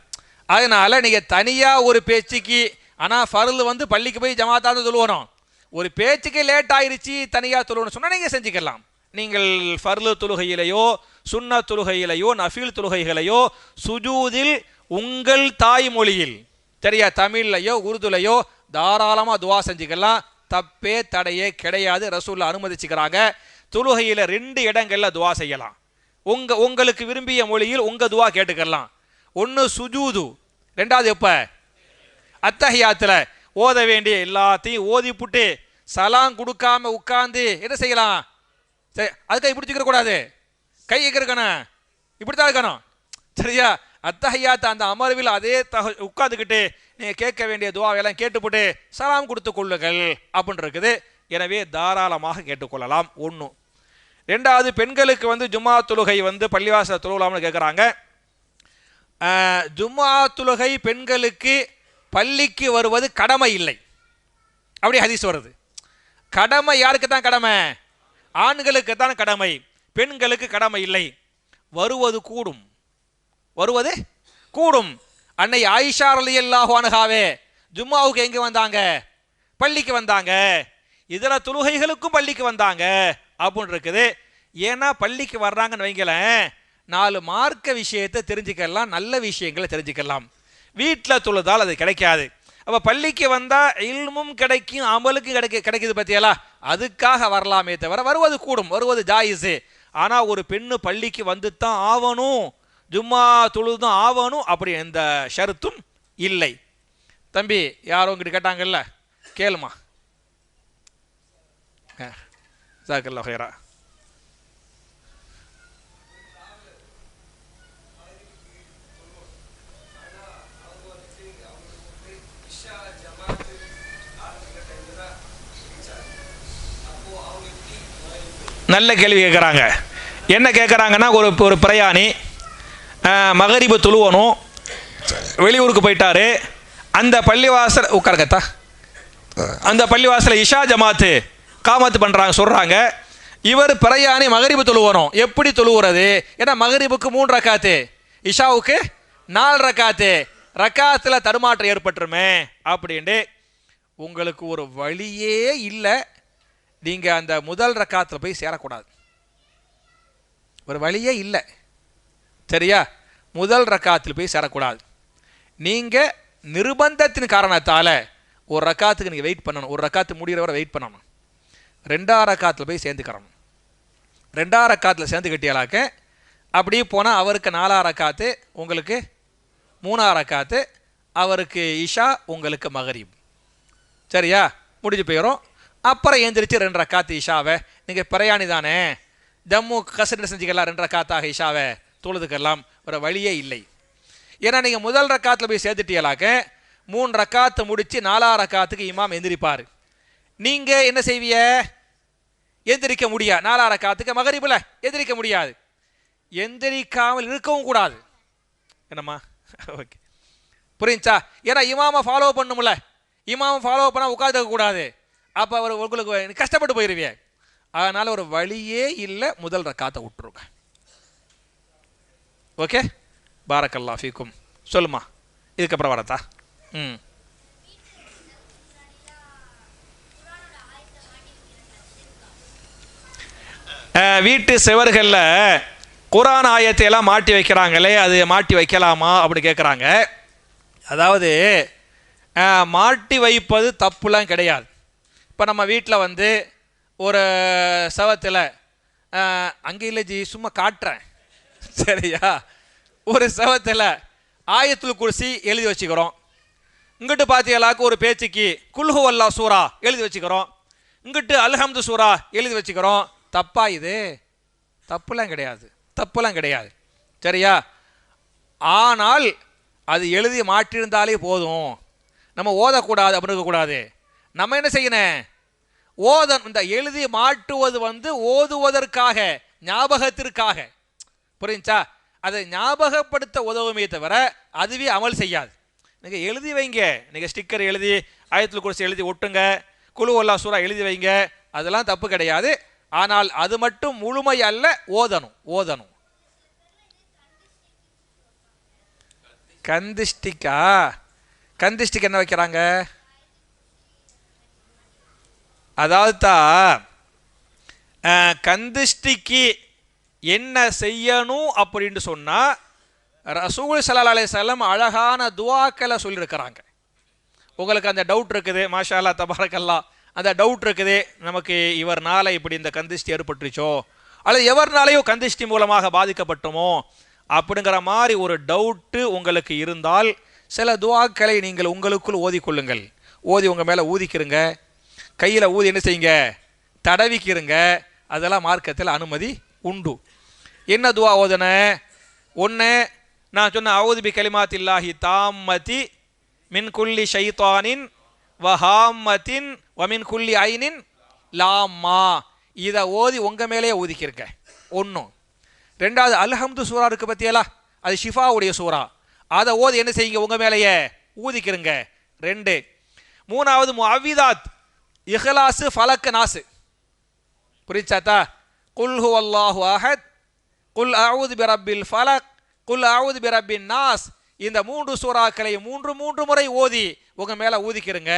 அதனால நீங்க தனியா ஒரு பேச்சுக்கு, ஆனா ஃபர்ல் பள்ளிக்கு போய் ஜமாத்தா தொழுவணும். ஒரு பேச்சுக்கு லேட் ஆயிருச்சு, தனியா தொழுவணும் சொன்னா நீங்க செஞ்சுக்கலாம். நீங்கள் ஃபர்லு தொழுகையிலையோ சுன்னா தொழுகையிலையோ நஃபில் தொழுகைகளையோ சுஜூதில் உங்கள் தாய்மொழியில், சரியா, தமிழ்லையோ உருதுலையோ தாராளமா துவா செஞ்சுக்கலாம். தப்பே தடையே கிடையாது. ரசூலுல்லாஹ் அனுமதிச்சுக்கிறாங்க. தொழுகையில 2 இடங்கள்ல துவா செய்யலாம். உங்களுக்கு விரும்பிய மொழியில் உங்க துவா கேட்டுக்கலாம். ஒன்னு சுஜூது, ரெண்டாவது எப்ப அத்தஹியாத்துல ஓத வேண்டிய எல்லாத்தையும் ஓதிப்புட்டு சலாம் கொடுக்காம உட்கார்ந்து என்ன செய்யலாம்? அதுக்காக இப்படி தூக்கிற கூடாது, கை இருக்கணும், இப்படித்தான் இருக்கணும். சரியா? அத்தஹியாத் அந்த அமர்வில் அதே உட்கார்ந்துக்கிட்டு நீங்க கேட்க வேண்டிய துவாவெல்லாம் கேட்டுப்பட்டு சலாம் கொடுத்து கொள்ளுங்கள் அப்படின்னு இருக்குது. எனவே தாராளமாக கேட்டுக்கொள்ளலாம். ஒன்று. ரெண்டாவது, பெண்களுக்கு ஜும்மா தொழுகை பள்ளிவாசல் தொழுகலாம்னு கேட்குறாங்க. ஜும்மா தொழுகை பெண்களுக்கு பள்ளிக்கு வருவது கடமை இல்லை, அப்படி ஹதீஸ் வருது. கடமை யாருக்கு தான் கடமை? ஆண்களுக்கு தான் கடமை, பெண்களுக்கு கடமை இல்லை. வருவது கூடும். அன்னை ஆயிஷா ரலியல்லாஹு அன்ஹாவே ஜும்மாவுக்கு எங்க வந்தாங்க? பள்ளிக்கு வந்தாங்க. இதர தொழுகைகளுக்கும் பள்ளிக்கு வந்தாங்க அப்படின்னு இருக்குது. ஏன்னா பள்ளிக்கு வர்றாங்கன்னு வைங்களேன், 4 மார்க்க விஷயத்தை தெரிஞ்சுக்கலாம், நல்ல விஷயங்களை தெரிஞ்சுக்கலாம். வீட்டில் தொழுதால் அது கிடைக்காது. அப்ப பள்ளிக்கு வந்தா இல்மும் கிடைக்கும், அமலுக்கு கிடைக்குது பத்தியலா, அதுக்காக வரலாமே தவிர வருவது கூடும், வருவது ஜாயிஸு. ஆனா ஒரு பெண்ணு பள்ளிக்கு வந்துதான் ஆவணும், ஜும்மா தொழுதும் ஆவணும், அப்படி எந்த ஷருத்தும் இல்லை. தம்பி யாரோ உங்ககிட்ட கேட்டாங்கல்ல, கேளுமா. ஜஸாக்கல்லாஹு ஹைரா. நல்ல கேள்வி கேட்குறாங்க. என்ன கேட்குறாங்கன்னா, ஒரு பிரயாணி மகரிபு தொழுவணும், வெளியூருக்கு போயிட்டாரு. அந்த பள்ளிவாசல் உட்கார்கத்தா, அந்த பள்ளிவாசல இஷா ஜமாத்து காமத்து பண்ணுறாங்க சொல்கிறாங்க. இவர் பிரயாணி மகரிபு தொழுவணும். எப்படி தொழுவுறது? ஏன்னா மகரிபுக்கு 3 ரக்காத்து, இஷாவுக்கு 4 ரக்காத்து, ரக்காத்தில் தடுமாற்றம் ஏற்பட்டுருமே அப்படின்ட்டு உங்களுக்கு ஒரு வழியே இல்லை. நீங்கள் அந்த முதல் ரக்காத்தில் போய் சேரக்கூடாது. ஒரு வழியே இல்லை, சரியா? முதல் ரக்காத்தில் போய் சேரக்கூடாது. நீங்கள் நிர்பந்தத்தின் காரணத்தால் ஒரு ரக்காத்துக்கு நீங்கள் வெயிட் பண்ணணும். ஒரு ரக்காத்து முடிகிற வரை வெயிட் பண்ணணும். 2ஆம் ரக்காத்தில் போய் சேர்ந்துக்கிறணும். 2ஆம் ரக்காத்தில் சேர்ந்து கட்டியலாக்க அப்படியே போனால் அவருக்கு 4ஆம் ரக்காத்து, உங்களுக்கு 3ஆம் ரக்காத்து, அவருக்கு இஷா, உங்களுக்கு மகரிப், சரியா? முடிஞ்சு போயிடும். அப்புறம் எழுந்திரிச்சு 2 ரக்காத்து இஷாவை, நீங்கள் பிரயாணி தானே, ஜம்மு கசடு செஞ்சுக்கலாம், 2 ரக்காத்தாக இஷாவை தொழுதுக்கலாம். ஒரு வழியே இல்லை. ஏன்னா நீங்கள் முதல் ரக்காத்தில் போய் சேர்த்துட்டீங்களாக்க 3 ரக்காத்து முடித்து 4ஆம் ரக்காத்துக்கு இமாம் எந்திரிப்பார். நீங்கள் என்ன செய்வீங்க? எந்திரிக்க முடியாது. 4ஆம் ரக்காத்துக்கு மகரிபில் எந்திரிக்க முடியாது. எந்திரிக்காமல் இருக்கவும் கூடாது. என்னம்மா? ஓகே, புரிஞ்சா? ஏன்னா இமாமை ஃபாலோ பண்ணும்ல, இமாமை ஃபாலோ பண்ணால் உட்காந்துருக்கக்கூடாது. அப்போ அவர் உங்களுக்கு கஷ்டப்பட்டு போயிடுவீங்க. அதனால் ஒரு வழியே இல்லை, முதல் ரக்காத்தை விட்டுருங்க. ஓகே, பாரக்கல்லா ஃபீக்கும். சொல்லுமா, இதுக்கப்புறம் வரத்தா? வீட்டு செவர்களில் குர்ஆன் ஆயத்தை எல்லாம் மாட்டி வைக்கிறாங்களே, அது மாட்டி வைக்கலாமா அப்படி கேட்குறாங்க. அதாவது மாட்டி வைப்பது தப்புலாம் கிடையாது. இப்போ நம்ம வீட்டில் வந்து ஒரு செவத்தில், அங்கே இல்லை ஜி, சும்மா காட்டுறேன், சரியா? ஒரு செவத்தில் ஆயத்துல் குர்சி எழுதி வச்சுக்கிறோம். இங்கிட்டு பார்த்தீங்களாக்கு ஒரு பேச்சுக்கு குல் ஹுவல்லாஹ் சூரா எழுதி வச்சுக்கிறோம். இங்கிட்டு அல்ஹம்து சூரா எழுதி வச்சுக்கிறோம். தப்பா இது? தப்புலாம் கிடையாது, தப்புலாம் கிடையாது, சரியா? ஆனால் அது எழுதி மாற்றிருந்தாலே போதும், நம்ம ஓதக்கூடாது அப்படின்னு இருக்கக்கூடாது. நம்ம என்ன செய்யணும்? இந்த எழுதி மாற்றுவது வந்து ஓதுவதற்காக, ஞாபகத்திற்காக, புரிஞ்சா? அதை ஞாபகப்படுத்த உதவுமே தவிர அதுவே அமல் செய்யாது. நீங்கள் எழுதி வைங்க, நீங்கள் ஸ்டிக்கர் எழுதி ஆயத்துல் குர்சி எழுதி ஒட்டுங்க, குல் ஹுவல்லாஹ் சூரா எழுதி வைங்க, அதெல்லாம் தப்பு கிடையாது. ஆனால் அது மட்டும் முழுமை அல்ல, ஓதணும். கந்திஷ்டிக்கா? கந்திஷ்டிக் என்ன வைக்கிறாங்க? அதாவது கந்திஷ்டிக்கு என்ன செய்யணும் அப்படின்னு சொன்னால், ரசூல் ஸல்லல்லாஹு அலைஹி வஸல்லம் அழகான துஆக்களை சொல்லியிருக்கிறாங்க. உங்களுக்கு அந்த டவுட் இருக்குது, மாஷா அல்லாஹ் தபாரக்கல்லாஹ், அந்த டவுட் இருக்குது, நமக்கு இவர்னால இப்படி இந்த கந்திஷ்டி ஏற்பட்டுருச்சோ, அல்லது எவர்னாலேயோ கந்திஷ்டி மூலமாக பாதிக்கப்பட்டோமோ அப்படிங்கிற மாதிரி ஒரு டவுட்டு உங்களுக்கு இருந்தால், சில துஆக்களை நீங்கள் உங்களுக்குள் ஓதிக்கொள்ளுங்கள். ஓதி உங்கள் மேலே ஊதிக்கிறங்க, கையில் ஊதி என்ன செய்யுங்க? தடவிக்கிறங்க. அதெல்லாம் மார்க்கத்தில் அனுமதி உண்டு. என்ன துஆ ஓதன? ஒன்று, நான் சொன்ன அஊது பி கலிமாத்தில்லாஹி தாம்மதி மின் குல்லி ஷைத்தானின் வஹாம்மத்தின் வமின் குல்லி ஐனின் லாம்மா. இதை ஓதி உங்கள் மேலேயே ஊதிக்கிறங்க. ஒன்றும். ரெண்டாவது, அல்ஹம்து சூரா இருக்குது பற்றியலா, அது ஷிஃபாவுடைய சூரா, அதை ஓதி என்ன செய்யுங்க? உங்கள் மேலேயே ஊதிக்கிறங்க. 2. மூணாவது, முஅவ்விதாத், இஹ்லாஸு, ஃபலக்கு, நாசு, புரிச்சாத்தா? குல் ஹுவல்லாஹு அஹத், குல் அஊது பிரப்பில் ஃபலக், குல் அஊது பிரப்பின் நாஸ். இந்த 3 சூறாக்களை 3 முறை ஓதி உங்கள் மேலே ஊதிக்கிறங்க.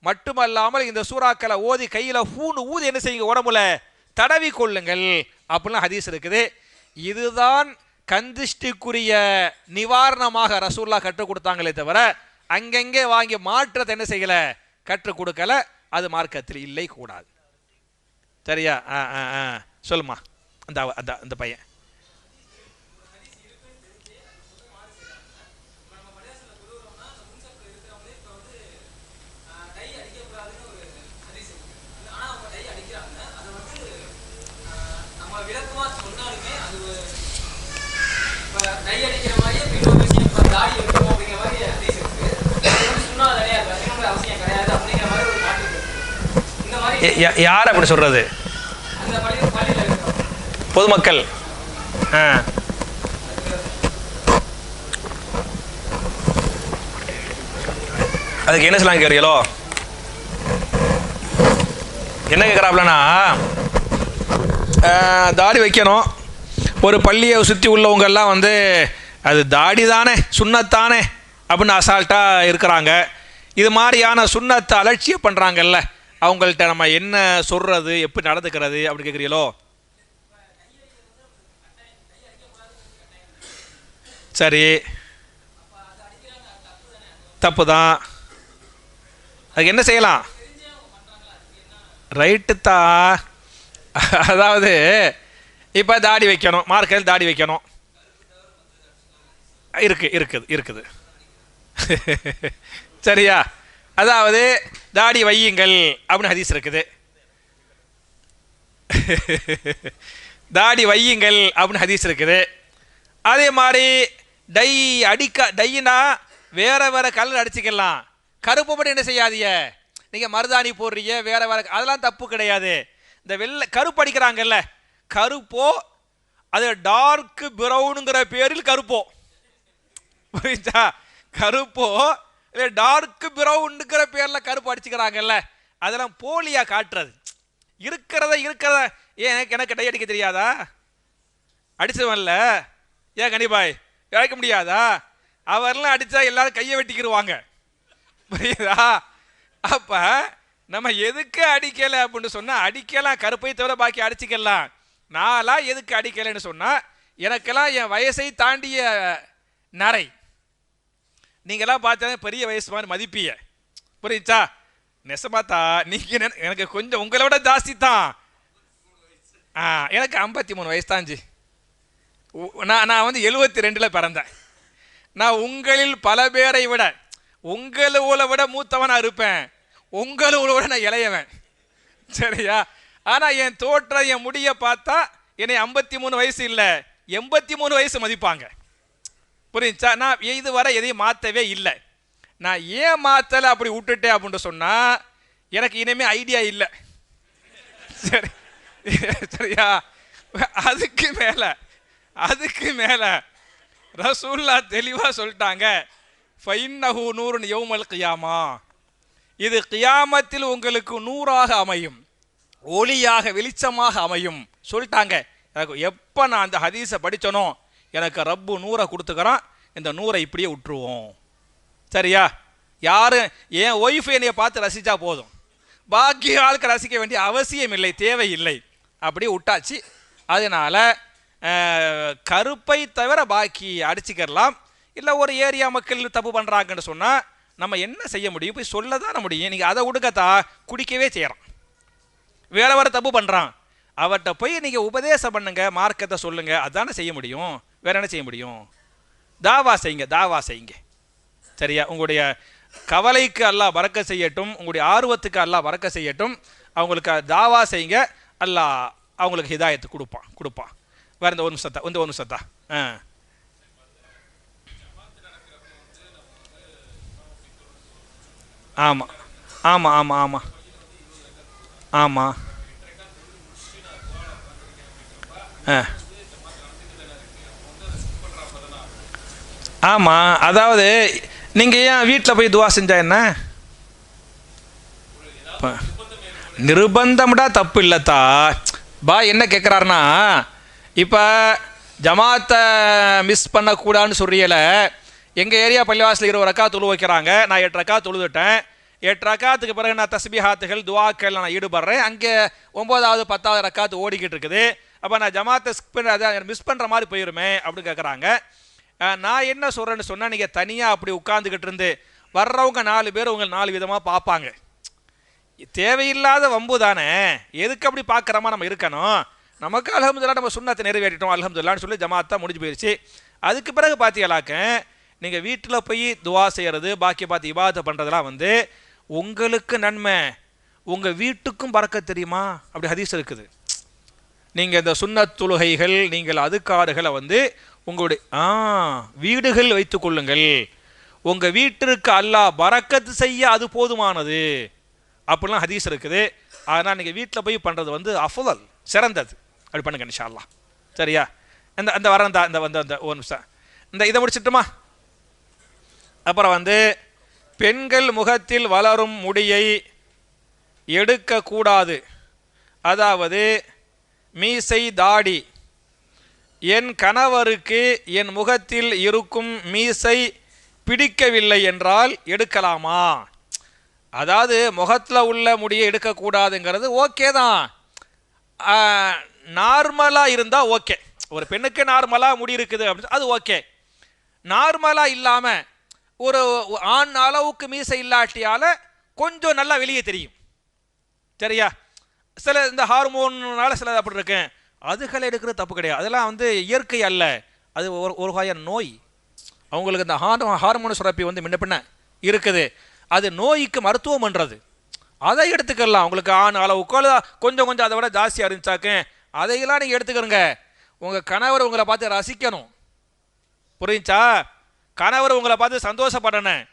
மட்டுமல்லாமல் இந்த சூறாக்களை ஓதி கையில் ஊதி என்ன செய்யுங்க? உடம்புல தடவி கொள்ளுங்கள் அப்படிலாம் ஹதீஸ் இருக்குது. இதுதான் கந்திஷ்டிக்குரிய நிவாரணமாக ரசூலுல்லாஹ் கற்றுக் கொடுத்தாங்களே தவிர அங்கங்கே வாங்கி மாற்றத்தை என்ன செய்யலை? கற்றுக் கொடுக்கல. அது மார்க்கத்தில் இல்லை, கூடாது, சரியா? சொல்லுமா அந்த பையன். யார் அப்படி சொல்றது? பொதுமக்கள் அதுக்கு என்ன சொல்லலாம் கேட்குறீங்களோ? என்ன கேட்குறாப்லன்னா, தாடி வைக்கணும். ஒரு பள்ளியை சுற்றி உள்ளவங்கெல்லாம் வந்து அது தாடி தானே சுண்ணத்தானே அப்படின்னு அசால்ட்டாக இருக்கிறாங்க. இது மாதிரியான சுண்ணத்தை அலட்சியம் பண்ணுறாங்கல்ல, அவங்கள்ட்ட நம்ம என்ன சொல்கிறது, எப்படி நடந்துக்கிறது அப்படி கேட்குறீங்களோ? சரி, தப்பு தான். அதுக்கு என்ன செய்யலாம்? ரைட்டு தான். அதாவது இப்போ தாடி வைக்கணும், மார்க்கெட்டில் தாடி வைக்கணும் இருக்குது சரியா? அதாவது தாடி வையுங்கள் அப்படின்னு ஹதீஸ் இருக்குது. தாடி வையுங்கள் அப்படின்னு ஹதீஸ் இருக்குது. அதே மாதிரி டையினா வேற வேற கலர் அடிச்சுக்கலாம். கருப்பு மட்டும் என்ன செய்யாதீங்க, நீங்கள் மருதாணி போடுறீங்க வேற வேற, அதெல்லாம் தப்பு கிடையாது. இந்த வெள்ளை கருப்பு அடிக்கிறாங்கல்ல, கருப்போ அது டார்க் பிரவுனுங்கிற பேரில் கருப்போ, புரியுதா? கருப்போ இல்லை டார்க் பிரவுனுங்கிற பேரில் கருப்பு அடிச்சுக்கிறாங்கல்ல, அதெல்லாம் போலியா காட்டுறது. இருக்கிறத ஏன் எனக்கு டை அடிக்க தெரியாதா? அடிச்சவன்ல ஏன் கண்டிப்பாய் இழைக்க முடியாதா? அவரெல்லாம் அடித்தா எல்லாரும் கையை வெட்டிக்கிடுவாங்க, புரியுதா? அப்போ நம்ம எதுக்கு அடிக்கலை அப்படின்னு சொன்னால், அடிக்கலாம் கருப்பை தவிர பாக்கி அடிச்சுக்கலாம். நான்லாம் எதுக்கு அடிக்கலைன்னு சொன்னால், எனக்கெல்லாம் என் வயசை தாண்டிய நரை, நீங்களாம் பார்த்தா பெரிய வயசு மாதிரி மதிப்பிய, புரியுச்சா? நெசமாத்தா நீங்கள் எனக்கு கொஞ்சம் உங்களை விட ஜாஸ்தி தான். எனக்கு 53 வயசு தான்ஜி. நான் வந்து 72 பிறந்தேன். நான் உங்களில் பல பேரை விட உங்களை விட மூத்தவனா இருப்பேன், உங்களை விட நான் இளையவன், சரியா? ஆனால் என் தோற்றம் என் முடிய பார்த்தா என்னை 53 வயசு இல்லை 83 வயசு மதிப்பாங்க, புரியுச்சா? நான் இதுவரை எதையும் மாற்றவே இல்லை. நான் ஏன் மாற்றலை அப்படி விட்டுட்டேன் அப்படின்னு சொன்னால், எனக்கு இனிமேல் ஐடியா இல்லை, சரி சரியா? அதுக்கு மேலே ரசூல்லா தெளிவாக சொல்லிட்டாங்க, ஃபைன்னஹு நூறுன் யௌமல் கியாமா, இது கியாமத்தில் உங்களுக்கு நூறாக அமையும், ஒளியாக வெளிச்சமாக அமையும் சொல்லிட்டாங்க. எனக்கு எப்போ நான் அந்த ஹதீஸை படித்தனோ, எனக்கு ரப்பு நூறை கொடுத்துக்கிறான், இந்த நூறை இப்படியே விட்டுருவோம், சரியா? யாரும் என் ஒய்ஃப் என்னையை பார்த்து ரசித்தா போதும், பாக்கி ஆளுக்கு ரசிக்க வேண்டிய அவசியம் இல்லை, தேவையில்லை, அப்படியே விட்டாச்சு. அதனால் கருப்பை தவிர பாக்கி அடிச்சுக்கலாம். இல்லை ஒரு ஏரியா மக்கள் தப்பு பண்ணுறாங்கன்னு சொன்னால் நம்ம என்ன செய்ய முடியும்? போய் சொல்ல தானே முடியும். நீங்கள் அதை விடுக்கத்தா குடிக்கவே செய்கிறான், வேற தப்பு பண்ணுறான், அவர்கிட்ட போய் நீங்கள் உபதேசம் பண்ணுங்க, மார்க்கத்தை சொல்லுங்க, அதானே செய்ய முடியும். வேற என்ன செய்ய முடியும்? தாவா செய்யுங்க, சரியா? உங்களுடைய கவலைக்கு அல்லாஹ் பறக்க செய்யட்டும், உங்களுடைய ஆர்வத்துக்கு அல்லாஹ் பறக்க செய்யட்டும். அவங்களுக்கு தாவா செய்யுங்க, அல்லாஹ் அவங்களுக்கு ஹிதாயத்து கொடுப்பான். வேற இந்த ஒரு நிமிஷத்தா ஆமாம் ஆமாம் ஆமாம் ஆமாம் ஆமாம் ஆமாம். அதாவது நீங்கள் ஏன் வீட்டில் போய் துவா செஞ்சா என்ன? நிர்பந்தம்டா தப்பு இல்லைத்தா. என்ன கேட்குறாருன்னா, இப்போ ஜமாத்தை மிஸ் பண்ணக்கூடாதுன்னு சொல்றியல, எங்கள் ஏரியா பள்ளிவாசல் 20 ரக்காத் தொழு வைக்கிறாங்க, நான் 8 ரக்காத் தொழுதுட்டேன். 8 ரக்காத்துக்கு பிறகு நான் தஸ்பீஹாத்துகள் துவாக்கள் நான் ஈடுபடுறேன். அங்கே 9வது 10வது ரக்காத்து ஓடிக்கிட்டு இருக்குது. அப்போ நான் ஜமாத்தை மிஸ் பண்ணுற மாதிரி போயிருமே அப்படின்னு கேட்குறாங்க. நான் என்ன சொல்கிறேன்னு சொன்னால், நீங்கள் தனியாக அப்படி உட்காந்துக்கிட்டு இருந்து வர்றவங்க 4 பேர் உங்களை 4 விதமாக பார்ப்பாங்க. தேவையில்லாத வம்பு தானே, எதுக்கு அப்படி பார்க்குறமா நம்ம இருக்கணும்? நமக்கு அல்ஹம்துலில்லாஹ் நம்ம சுன்னத்தை நிறைவேற்றிட்டோம் அல்ஹம்துலில்லாஹ்னு சொல்லி ஜமாத்தா முடிஞ்சு போயிடுச்சு. அதுக்கு பிறகு பார்த்தீங்களாக்க நீங்கள் வீட்டில் போய் துவா செய்கிறது, பாக்கி பார்த்து இபாதத்தை பண்ணுறதெல்லாம் வந்து உங்களுக்கு நன்மை, உங்கள் வீட்டுக்கும் பறக்கத் தெரியுமா? அப்படி ஹதீஸ் இருக்குது. நீங்கள் இந்த சுன்னத் தொழுகைகள், நீங்கள் அதுக்காறுகளை வந்து உங்களுடைய வீடுகள் வைத்துக் கொள்ளுங்கள், உங்கள் வீட்டிற்கு அல்லாஹ் பரக்கத்து செய்ய அது போதுமானது அப்படிலாம் ஹதீஸ் இருக்குது. அதனால் நீங்கள் வீட்டில் போய் பண்ணுறது வந்து அஃதல், சிறந்தது. அப்படி பண்ணுங்க இன்ஷா அல்லாஹ். சரியா? இந்த இந்த வரேன் இந்த இந்த ஒரு நிமிஷம், இந்த இதை முடிச்சிட்டுமா? அப்புறம் பெண்கள் முகத்தில் வளரும் முடியை எடுக்கக்கூடாது, அதாவது மீசை தாடி. என் கணவருக்கு என் முகத்தில் இருக்கும் மீசை பிடிக்கவில்லை என்றால் எடுக்கலாமா? அதாவது முகத்தில் உள்ள முடியை எடுக்கக்கூடாதுங்கிறது ஓகே தான், நார்மலாக இருந்தால் ஓகே. ஒரு பெண்ணுக்கு நார்மலாக முடி இருக்குது அப்படின்னு அது ஓகே. நார்மலாக இல்லாமல் ஒரு ஆண் அளவுக்கு மீசை இல்லாட்டியால் கொஞ்சம் நல்லா வெளியே தெரியும், சரியா? சில இந்த ஹார்மோன்னால சில அப்படி இருக்கு, அதுகளை எடுக்கிறது தப்பு கிடையாது. அதெல்லாம் இயற்கை அல்ல, அது ஒரு வகையான நோய். அவங்களுக்கு இந்த ஹார்மோன் சுரப்பி முன்ன பின்ன இருக்குது, அது நோய்க்கு மருத்துவம் பண்ணுறது. அதை எடுத்துக்கலாம். உங்களுக்கு ஆண் அளவுக்கோ கொஞ்சம் கொஞ்சம் அதை விட ஜாஸ்தியாக இருந்துச்சாக்க அதையெல்லாம் நீங்கள் எடுத்துக்கிறங்க. உங்கள் கணவர் உங்களை பார்த்து ரசிக்கணும், புரிஞ்சா? கணவர் உங்களை பார்த்து சந்தோஷப்படணும்.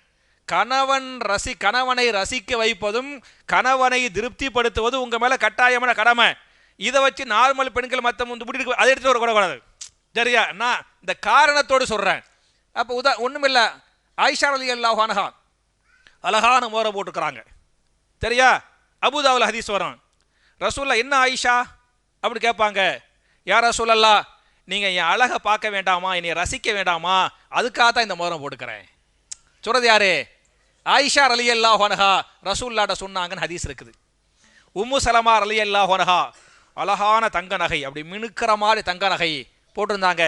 கணவனை ரசிக்க வைப்பதும் கணவனை திருப்திப்படுத்துவதும் உங்கள் மேலே கட்டாயமான கடமை. இதை வச்சு நார்மல் பெண்கள் மற்ற முடிவு அதை எடுத்துகிட்டு வரக்கூடாது, சரியா? நான் இந்த காரணத்தோடு சொல்கிறேன். அப்போ ஒன்றுமில்லை, ஆயிஷா ரலியல்லாஹு அன்ஹா அழகான மோரை போட்டுக்கிறாங்க, சரியா? அபூதாவுல் ஹதீஸ் வரும். ரசூல்லா என்ன ஆயிஷா அப்படி கேட்பாங்க, யார் ரசூலல்லா நீங்கள் என் அழகை பார்க்க வேண்டாமா, என்னை ரசிக்க வேண்டாமா, அதுக்காக தான் இந்த மோரம் போட்டுக்கிறேன். சொல்கிறது யாரு? ஆயிஷா ரலியல்லாஹு அன்ஹா ரசூல்லாட்ட சொன்னாங்கன்னு ஹதீஸ் இருக்குது. உம்மு சலமா ரலியல்லாஹு அன்ஹா அழகான தங்க நகை, அப்படி மினுக்கிற மாதிரி தங்க நகை போட்டிருந்தாங்க.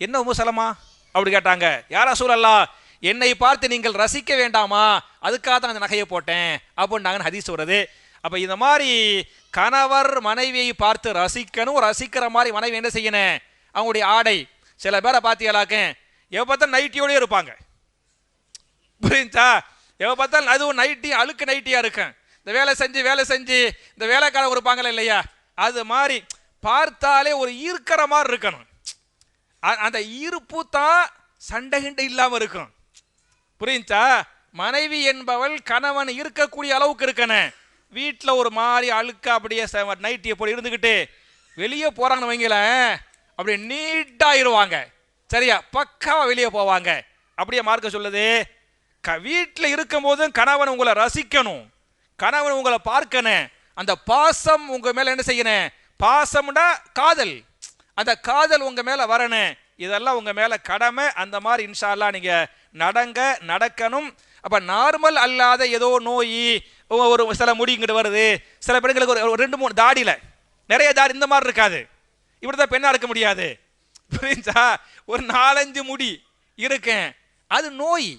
என்ன உம்மு சலமா அப்படி கேட்டாங்க. யார் ரசூலல்லா, என்னை பார்த்து நீங்கள் ரசிக்க வேண்டாமா, அதுக்காக தான் அந்த நகையை போட்டேன் அப்படின்னாங்கன்னு ஹதீஸ் வருது. அப்போ இந்த மாதிரி கணவர் மனைவியை பார்த்து ரசிக்கணும், ரசிக்கிற மாதிரி மனைவி என்ன செய்யணும்? அவங்களுடைய ஆடை. சில பேரை பார்த்தீங்களாக்க எப்போ பார்த்தாலும் நைட்டியோடய இருப்பாங்க, புரிஞ்சா? எப்போ பார்த்தாலும் அதுவும் நைட்டி அழுக்கு நைட்டியாக இருக்கும். இந்த வேலை செஞ்சு இந்த வேலைக்காரங்க இருப்பாங்களே இல்லையா, அது மாதிரி பார்த்தாலே ஒரு ஈர்க்கிற மாதிரி இருக்கணும். அந்த ஈர்ப்பு தான் சண்டை கிண்டை இல்லாமல் இருக்கும், புரிஞ்சா? மனைவி என்பவள் கணவன் இருக்கக்கூடிய அளவுக்கு இருக்கணும். வீட்டில் ஒரு மாதிரி அழுக்க அப்படியே நைட்டியை போய் இருந்துக்கிட்டு வெளியே போகிறாங்கன்னு வைங்களேன், அப்படியே நீட்டாகிடுவாங்க, சரியா? பக்காவாக வெளியே போவாங்க. அப்படியே மார்க்க சொல்லுது, வீட்டில் இருக்கும் போதும் கணவன் உங்களை ரசிக்கணும், கணவன் உங்களை பார்க்கணும். அந்த பாசம் உங்கள் மேலே என்ன செய்யணும்? பாசம்னா காதல், அந்த காதல் உங்கள் மேலே வரணும். இதெல்லாம் உங்கள் மேலே கடமை. அந்த மாதிரி இன்ஷா அல்லாஹ் நீங்கள் நடக்கணும். அப்போ நார்மல் அல்லாத ஏதோ நோய், ஒரு சில முடி இங்கிட்டு வருது, சில பெண்களுக்கு ஒரு 2-3 தாடியில் நிறைய தாடி இந்த மாதிரி இருக்காது, இப்படி தான் பெண்ணாக இருக்க முடியாது, புரிஞ்சா? ஒரு 4-5 முடி இருக்கேன், அது நோய்.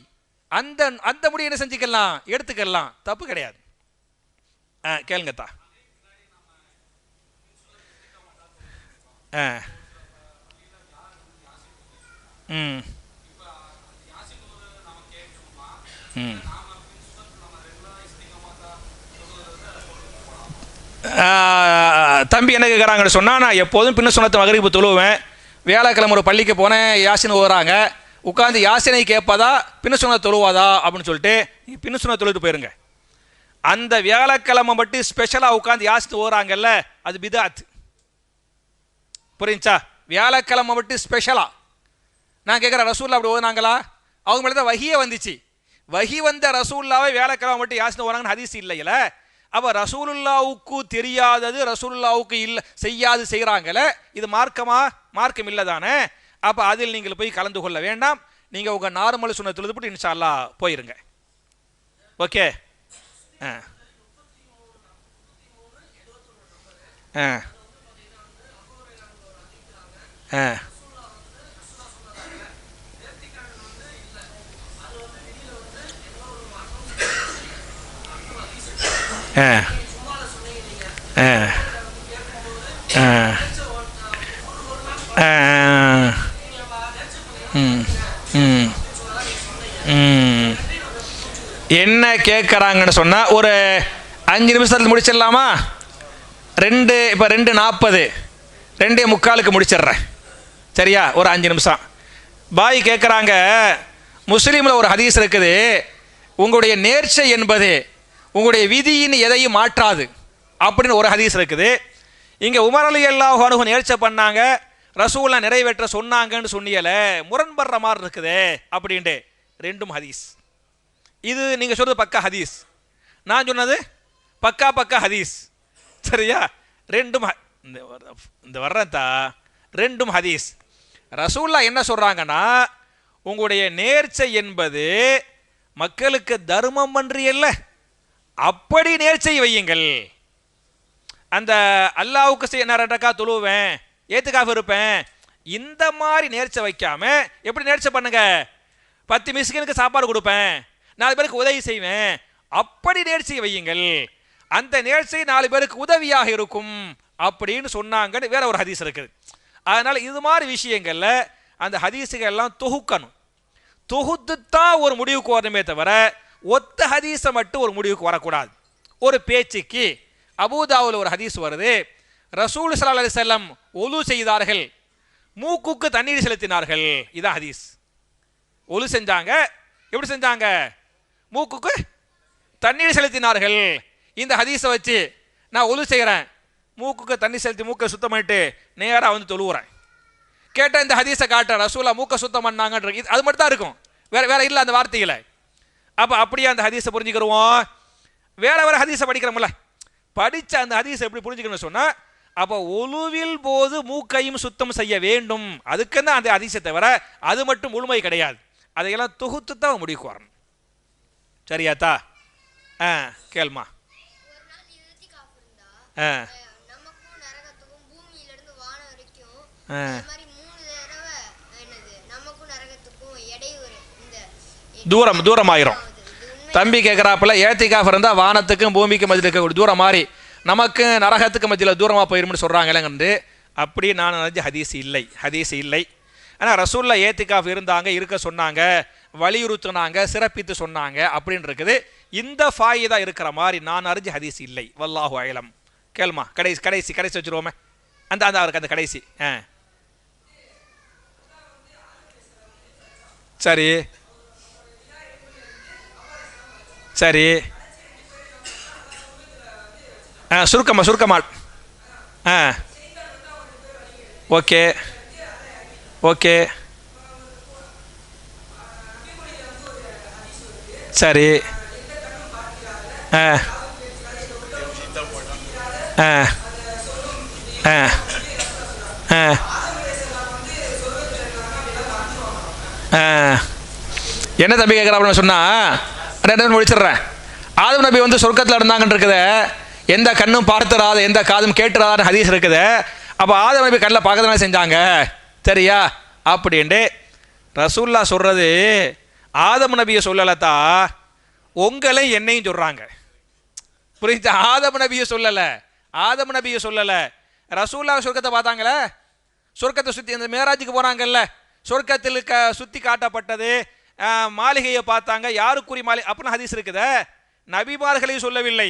அந்த முடி என்ன செஞ்சுக்கலாம்? எடுத்துக்கலாம், தப்பு கிடையாது. கேளுங்கத்தா. தம்பி என்ன கேட்குறாங்கன்னு சொன்னால், நான் எப்போதும் பின்ன சுன்னத்து மகரிபு தொழுவேன். வியாழக்கிழமை ஒரு பள்ளிக்கு போனேன், யாசின் ஓதுறாங்க, உட்காந்து யாசினை கேட்பதா பின்ன சுன்னத்து தொழுவாதா அப்படின்னு சொல்லிட்டு நீங்கள் பின்ன சுன்னத்து தொழுட்டு போயிருங்க. அந்த வியாழக்கிழமை மட்டும் ஸ்பெஷலாக உட்காந்து யாசின் ஓதுறாங்கல்ல, அது பிதாத், புரிஞ்சா? வியாழக்கிழமை மட்டும் ஸ்பெஷலாக நான் கேட்குறேன், ரசூல்லா அப்படி ஓதுனாங்களா? அவங்க மேலே தான் வஹியே வந்துச்சு. வஹி வந்த ரசூல்லாவை வியாழக்கிழமை மட்டும் யாசின் ஓதுறாங்கன்னு ஹதீஸ் இல்லையில. அப்போ ரசூலுல்லாவுக்கு தெரியாதது ரசூலுல்லாவுக்கு இல்லை செய்யாது செய்கிறாங்களே, இது மார்க்கம் இல்லை தானே? அப்போ அதில் நீங்கள் போய் கலந்து கொள்ள வேண்டாம். நீங்கள் உங்கள் நார்மல் சுன்னத்தில் போட்டு இன்ஷா அல்லாஹ் போயிருங்க. ஓகே. என்ன கேட்குறாங்கன்னு சொன்னால், ஒரு 5 நிமிஷத்தில் முடிச்சிடலாமா? இப்போ 2:40 2:45 முடிச்சிடுறேன், சரியா? ஒரு 5 நிமிஷம். பாய் கேட்குறாங்க, முஸ்லீமில் ஒரு ஹதீஸ் இருக்குது, உங்களுடைய நேர்ச்சை என்பது உங்களுடைய விதியின் எதையும் மாற்றாது அப்படின்னு ஒரு ஹதீஸ் இருக்குது. இங்கே உமர் ரலியல்லாஹு அன்ஹு நேர்ச்சை பண்ணாங்க, ரசூலா நிறைவேற்ற சொன்னாங்கன்னு சொன்னியல, முரண்படுற மாதிரி இருக்குதே அப்படின்ட்டு. ரெண்டும் ஹதீஸ். இது நீங்கள் சொல்கிறது பக்கா ஹதீஸ், நான் சொன்னது பக்கா ஹதீஸ். சரியா? ரெண்டும் இந்த வர்றதா ரெண்டும் ஹதீஸ். ரசூல்லா என்ன சொல்கிறாங்கன்னா, உங்களுடைய நேர்ச்சை என்பது மக்களுக்கு தர்மம் பண்றியல்ல, அப்படி நேர்ச்சை வையுங்கள். அந்த அல்லாவுக்கு செய்ய நான் 2 ரக்காத் தொழுவேன், ஏத்துக்காக இருப்பேன், இந்த மாதிரி நேர்ச்சை வைக்காம எப்படி நேர்ச்சை பண்ணுங்க, 10 மிஸ்கினுக்கு சாப்பாடு கொடுப்பேன், 4 பேருக்கு உதவி செய்வேன், அப்படி நேர்ச்சை வையுங்கள். அந்த நேர்ச்சை 4 பேருக்கு உதவியாக இருக்கும் அப்படின்னு சொன்னாங்கன்னு வேற ஒரு ஹதீஸ் இருக்குது. அதனால இது மாதிரி விஷயங்கள்ல அந்த ஹதீஸுகள் எல்லாம் தொகுக்கணும். தொகுத்துத்தான் ஒரு முடிவுக்கு வரணுமே தவிர ஒத்த ஹதீஸை மட்டும் ஒரு முடிவுக்கு வரக்கூடாது. ஒரு பேச்சுக்கு அபூதாவுல ஒரு ஹதீஸ் வருது, ரசூல் ஸல்லல்லாஹு அலைஹி வஸல்லம் ஒலு செய்தார்கள், மூக்குக்கு தண்ணீர் செலுத்தினார்கள். இதான் ஹதீஸ். ஒலு செஞ்சாங்க, எப்படி செஞ்சாங்க? மூக்குக்கு தண்ணீர் செலுத்தினார்கள். இந்த ஹதீஸை வச்சு நான் ஒலு செய்கிறேன், மூக்குக்கு தண்ணீர் செலுத்தி மூக்கை சுத்தம் பண்ணிட்டு நேராக வந்து தொழுவுறேன். கேட்டால் இந்த ஹதீஸை காட்டுறேன், ரசூலா மூக்கை சுத்தம் பண்ணாங்கன்ற அது மட்டும் தான் இருக்கும், வேற இல்லை அந்த வார்த்தைகளை. அப்போ அப்படியே அந்த ஹதீஸை புரிஞ்சுக்கிறோம். வேற ஹதீஸை படிக்கிறோம்ல, படித்த அந்த ஹதீஸை எப்படி புரிஞ்சுக்கணும்னு சொன்னால், அப்போ ஒலுவில் போது மூக்கையும் சுத்தம் செய்ய வேண்டும், அதுக்குன்னு அந்த ஹதீஸை தவிர அது மட்டும் முழுமை கிடையாது. அதையெல்லாம் தொகுத்து தான் முடிவுக்கு வரணும். சரியாத்தா? கேள்மா. தூரம் ஆயிரும். தம்பி கேட்குறாப்புல, ஏத்திகாஃப் இருந்தால் வானத்துக்கும் பூமிக்கும் மத்தியில் இருக்கக்கூடிய தூரம் மாறி நமக்கு நரகத்துக்கு மத்தியில் தூரமாக போயிரும்னு சொல்கிறாங்களேங்கன்று. அப்படி நான் நினைச்ச ஹதீஸ் இல்லை. ஆனால் ரசூல்லா ஏத்திகாஃப் இருந்தாங்க, இருக்க சொன்னாங்க, வலியுறுத்தினாங்க, சிறப்பித்து சொன்னாங்க அப்படின்னு இருக்குது. இந்த ஃபாயிதா இருக்கிற மாதிரி நான் அறிஞ்ச ஹதீஸ் இல்லை. வல்லாஹு அலம். கேள்மா. கடைசி வச்சுருவோமே, அந்த அவருக்கு அந்த கடைசி. சரி சுருக்கமா. ஓகே சரி. என்ன தம்பி கேட்குறாப்புன்னு சொன்னால், 2 முடிச்சிடுறேன். ஆதம் நபி வந்து சொர்க்கத்தில் இருந்தாங்கன்னு இருக்குது, எந்த கண்ணும் பார்த்துறாத எந்த காதும் கேட்டுறாத ஹதீஸ் இருக்குது. அப்போ ஆதம் நபி கண்ணில் பார்க்கறதுனால செஞ்சாங்க, சரியா அப்படின்ட்டு ரசூல்லா சொல்கிறது. ஆதம் நபியை சொல்லலத்தா, உங்களை என்னையும் சொல்கிறாங்க. புரிஞ்சா? ஆதம் நபியை சொல்லலை. ரசூல்லா சொர்க்கத்தை பார்த்தாங்களே, சொர்க்கத்தை சுற்றி அந்த மேராஜுக்கு போனாங்கல்ல, சொர்க்கத்தில் சுற்றி காட்டப்பட்டது, மாளிகையை பார்த்தாங்க, யாருக்குரிய மாளிகை அப்படின்னு ஹதீஸ் இருக்குத. நபிமார்களையும் சொல்லவில்லை,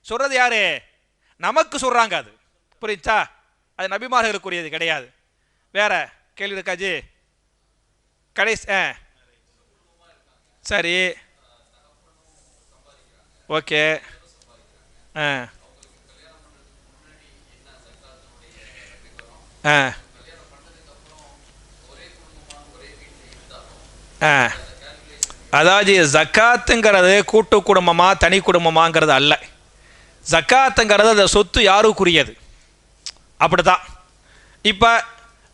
சொல்றது யாரு? நமக்கு சொல்றாங்க. அது புரிஞ்சா? அது நபிமார்களுக்குரியது கிடையாது. வேற கேள்வி இருக்காஜி? கடைசி. சரி ஓகே. அதாவது ஜக்காத்துங்கிறது கூட்டு குடும்பமா தனி குடும்பமாங்கிறது அல்ல. ஜக்காத்துங்கிறது அந்த சொத்து யாருக்குரியது, அப்படிதான். இப்போ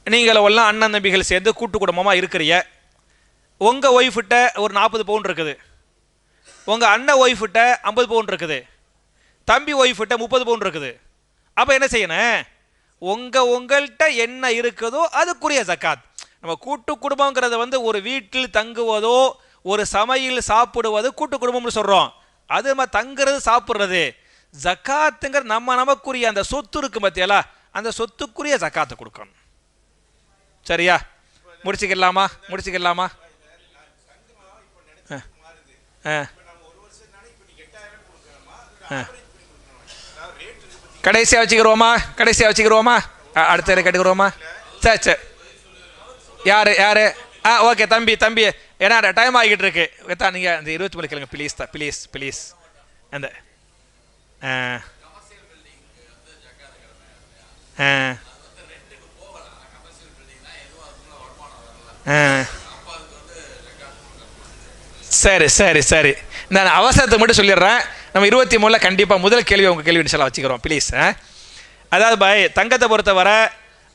நீங்கள் எல்லாம் அண்ணன் தம்பிகள் சேர்ந்து கூட்டு குடும்பமாக இருக்கிறீங்க. உங்கள் ஒய்ஃப்கிட்ட ஒரு 40 பவுன் இருக்குது, உங்கள் அண்ணன் ஒய்ஃப்கிட்ட 50 பவுன் இருக்குது, தம்பி ஒய்ஃப்கிட்ட 30 பவுன் இருக்குது. அப்போ என்ன செய்யணும்? உங்கள்கிட்ட என்ன இருக்குதோ அதுக்குரிய ஜக்காத். நம்ம கூட்டு குடும்பங்கிறத வந்து ஒரு வீட்டில் தங்குவதோ ஒரு சமையல் சாப்பிடுவது கூட்டு குடும்பம்னு சொல்கிறோம். அது நம்ம தங்குறது சாப்பிட்றது. ஜக்காத்துங்கிற நமக்குரிய அந்த சொத்து இருக்கு பத்தியலா, அந்த சொத்துக்குரிய ஜக்காத்தை கொடுக்கணும். சரியா? முடிச்சுக்கலாமா? கடைசியாக வச்சுக்கிறோமா? அடுத்த கேட்டுக்கிறோமா? சரி. யாரு? ஓகே தம்பி, ஏன்னா டைம் ஆகிட்டு இருக்கு. நீங்கள் அந்த 20 மணி கேளுங்க ப்ளீஸ். அந்த சரி சரி சரி, நான் அவசரத்தை மட்டும் சொல்லிடுறேன். நம்ம 23 கண்டிப்பாக முதல் கேள்வி உங்கள் கேள்வி இன்ஷால்லா வச்சுக்கிறோம் ப்ளீஸ். அதாவது பாய், தங்கத்தை பொறுத்தவரை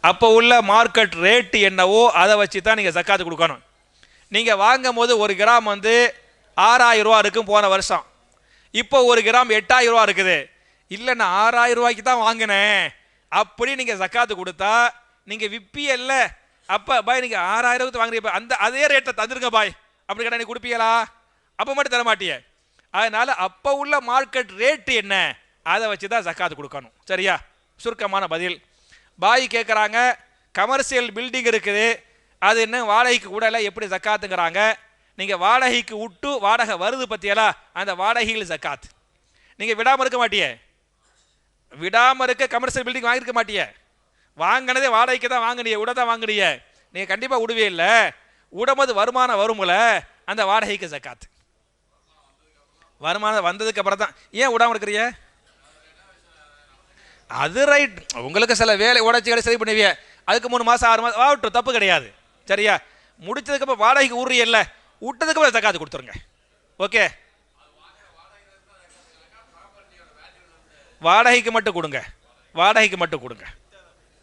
அப்போ உள்ள மார்க்கெட் ரேட்டு என்னவோ அதை வச்சு தான் நீங்கள் ஜக்காத்து கொடுக்கணும். நீங்கள் வாங்கும் போது 1 கிராம் வந்து 6000 ரூபா இருக்கும் போன வருஷம், இப்போ 1 கிராம் 8000 ரூபா இருக்குது. இல்லை நான் 6000 ரூபாய்க்கு தான் வாங்கினேன் அப்படி நீங்கள் ஜக்காத்து கொடுத்தா நீங்கள் விற்பியல்ல, அப்போ பாய் நீங்கள் 6000 வாங்குறீங்க, அந்த அதே ரேட்டை தந்துருங்க பாய் அப்படி கேட்டால் நீ கொடுப்பீங்களா? அப்போ மட்டும் தர மாட்டிய. அதனால் அப்போ உள்ள மார்க்கெட் ரேட்டு என்ன அதை வச்சு தான் ஜக்காத்து கொடுக்கணும். சரியா? சுருக்கமான பதில். பாய் கேட்குறாங்க, கமர்ஷியல் பில்டிங் இருக்குது, அது என்ன வாடகைக்கு விடலை, எப்படி ஜக்காத்துங்கிறாங்க. நீங்கள் வாடகைக்கு விட்டு வாடகை வருது பற்றியெல்லாம் அந்த வாடகையில் ஜக்காத். நீங்கள் விடாமல் இருக்க மாட்டியே, விடாமல் இருக்க கமர்ஷியல் பில்டிங் வாங்கியிருக்க மாட்டியே, வாங்கினதே வாடகைக்கு தான் வாங்கினிய, விட தான் வாங்கினிய, நீங்கள் கண்டிப்பாக விடுவே இல்லை. விடும்போது வருமானம் வரும்ல, அந்த வாடகைக்கு ஜக்காத். வருமானம் வந்ததுக்கு அப்புறம் தான். ஏன் விடாமல் இருக்கிறீங்க? அது ரைட், உங்களுக்கு சில வேலை உடச்சிகளை சரி பண்ணுவீங்க, அதுக்கு 3 மாதம் 6 மாதம் ஆகட்டும், தப்பு கிடையாது. சரியா? முடிச்சதுக்கப்புறம் வாடகைக்கு ஊறியல்ல, விட்டதுக்கப்புறம் ஜக்காத்து கொடுத்துருங்க. ஓகே, வாடகைக்கு மட்டும் கொடுங்க, வாடகைக்கு மட்டும் கொடுங்க.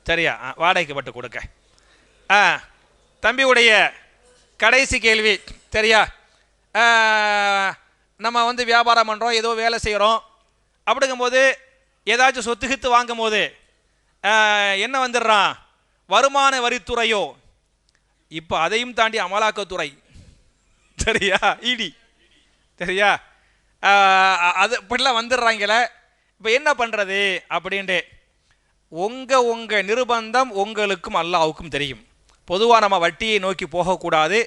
சரியா? வாடகைக்கு மட்டும் கொடுங்க. தம்பியுடைய கடைசி கேள்வி. சரியா? நம்ம வந்து வியாபாரம் பண்ணுறோம், ஏதோ வேலை செய்கிறோம், அப்படிங்கும்போது ஏதாச்சும் சொத்து கித்து வாங்கும் போது என்ன வந்துடுறான், வருமான வரித்துறையோ, இப்போ அதையும் தாண்டி அமலாக்கத்துறை. சரியா? இடி. சரியா? அது இப்படிலாம் வந்துடுறாங்களே, இப்போ என்ன பண்ணுறது அப்படின்ட்டு உங்கள் நிர்பந்தம் உங்களுக்கும் அல்லாஹ்வுக்கும் தெரியும். பொதுவாக நம்ம வட்டியை நோக்கி போகக்கூடாது,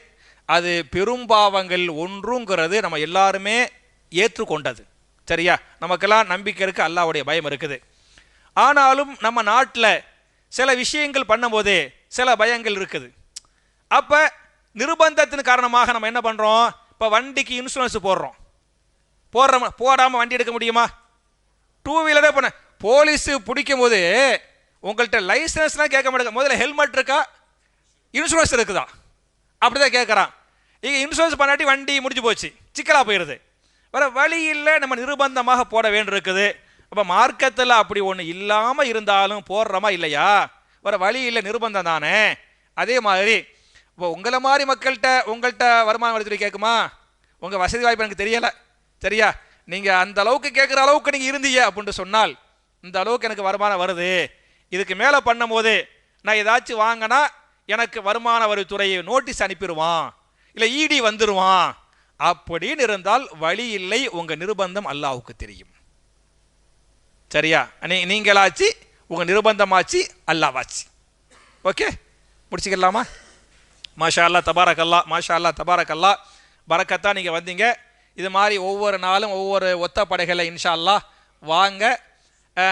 அது பெரும்பாவங்கள் ஒன்றுங்கிறது நம்ம எல்லாருமே ஏற்றுக்கொண்டது. சரியா? நமக்கெல்லாம் நம்பிக்கை இருக்குது, அல்லாஹ்வுடைய பயம் இருக்குது. ஆனாலும் நம்ம நாட்டில் சில விஷயங்கள் பண்ணும்போது சில பயங்கள் இருக்குது. அப்போ நிர்பந்தத்தின் காரணமாக நம்ம என்ன பண்ணுறோம், இப்போ வண்டிக்கு இன்சூரன்ஸ் போடாமல் வண்டி எடுக்க முடியுமா? 2 வீலரே பண்ண போலீஸு பிடிக்கும் போது உங்கள்கிட்ட லைசன்ஸ்லாம் கேட்க மாட்டேங்க, முதல்ல ஹெல்மெட் இருக்கா, இன்சூரன்ஸ் இருக்குதா, அப்படி தான் கேட்குறான். இங்கே இன்சூரன்ஸ் பண்ணாட்டி வண்டி முடிஞ்சு போச்சு, சிக்கலாக போயிடுது. வேறு வழி இல்லை, நம்ம நிர்பந்தமாக போட வேண்டியிருக்குது. அப்போ மார்க்கத்தில் அப்படி ஒன்று இல்லாமல் இருந்தாலும் போடுறோமா இல்லையா? வேறு வழி இல்லை, நிர்பந்தம் தானே. அதே மாதிரி இப்போ உங்களை மாதிரி உங்கள்கிட்ட வருமான வரித்துறை கேட்குமா? உங்கள் வசதி வாய்ப்பு எனக்கு தெரியலை. சரியா? நீங்கள் அந்த அளவுக்கு கேட்குற அளவுக்கு நீங்கள் இருந்தீங்க அப்படின்ட்டு சொன்னால், இந்த அளவுக்கு எனக்கு வருமானம் வருது, இதுக்கு மேலே பண்ணும் போது நான் ஏதாச்சும் வாங்கினா எனக்கு வருமான வரித்துறையை நோட்டீஸ் அனுப்பிடுவான், இல்லை இடி வந்துடுவான் அப்படின்னு இருந்தால் வழி இல்லை, உங்கள் நிர்பந்தம் அல்லாஹ்வுக்கு தெரியும். சரியா? நீங்களாச்சு, உங்கள் நிர்பந்தமாச்சு, அல்லாஹ்வாச்சு. ஓகே, முடிச்சுக்கலாமா? மாஷா அல்லா தபாரக்கல்லா, மாஷா அல்லா தபாரக்கல்லா, பரக்கத்தா நீங்கள் வந்தீங்க. இது மாதிரி ஒவ்வொரு நாளும் ஒவ்வொரு ஒத்த படைகளை இன்ஷா அல்லாஹ் வாங்க.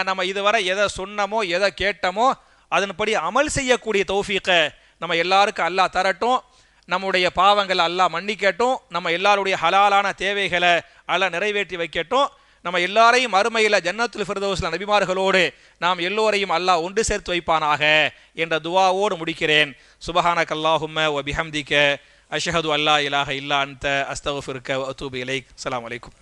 நம்ம இதுவரை எதை சொன்னமோ எதை கேட்டமோ அதன்படி அமல் செய்யக்கூடிய தௌஃபீக்கை நம்ம எல்லாருக்கும் அல்லாஹ் தரட்டும். நம்முடைய பாவங்களை அல்லாஹ் மன்னிக்கட்டும். நம்ம எல்லாருடைய ஹலாலான தேவைகளை அல்லாஹ் நிறைவேற்றி வைக்கட்டும். நம்ம எல்லாரையும் மறுமையில் ஜன்னத்துல் ஃபிர்தௌஸ்ல நபிமார்களோடு நாம் எல்லோரையும் அல்லாஹ் ஒன்று சேர்த்து வைப்பானாக என்ற துவாவோடு முடிக்கிறேன். சுபஹானக அல்லாஹும்ம வ பிஹம்திக அஷ்ஹது அல்லா இலாஹ இல்லா அன்த அஸ்தக்ஃபிருக வ அத்தூபு இலைக். அஸ்ஸலாமு அலைக்கும்.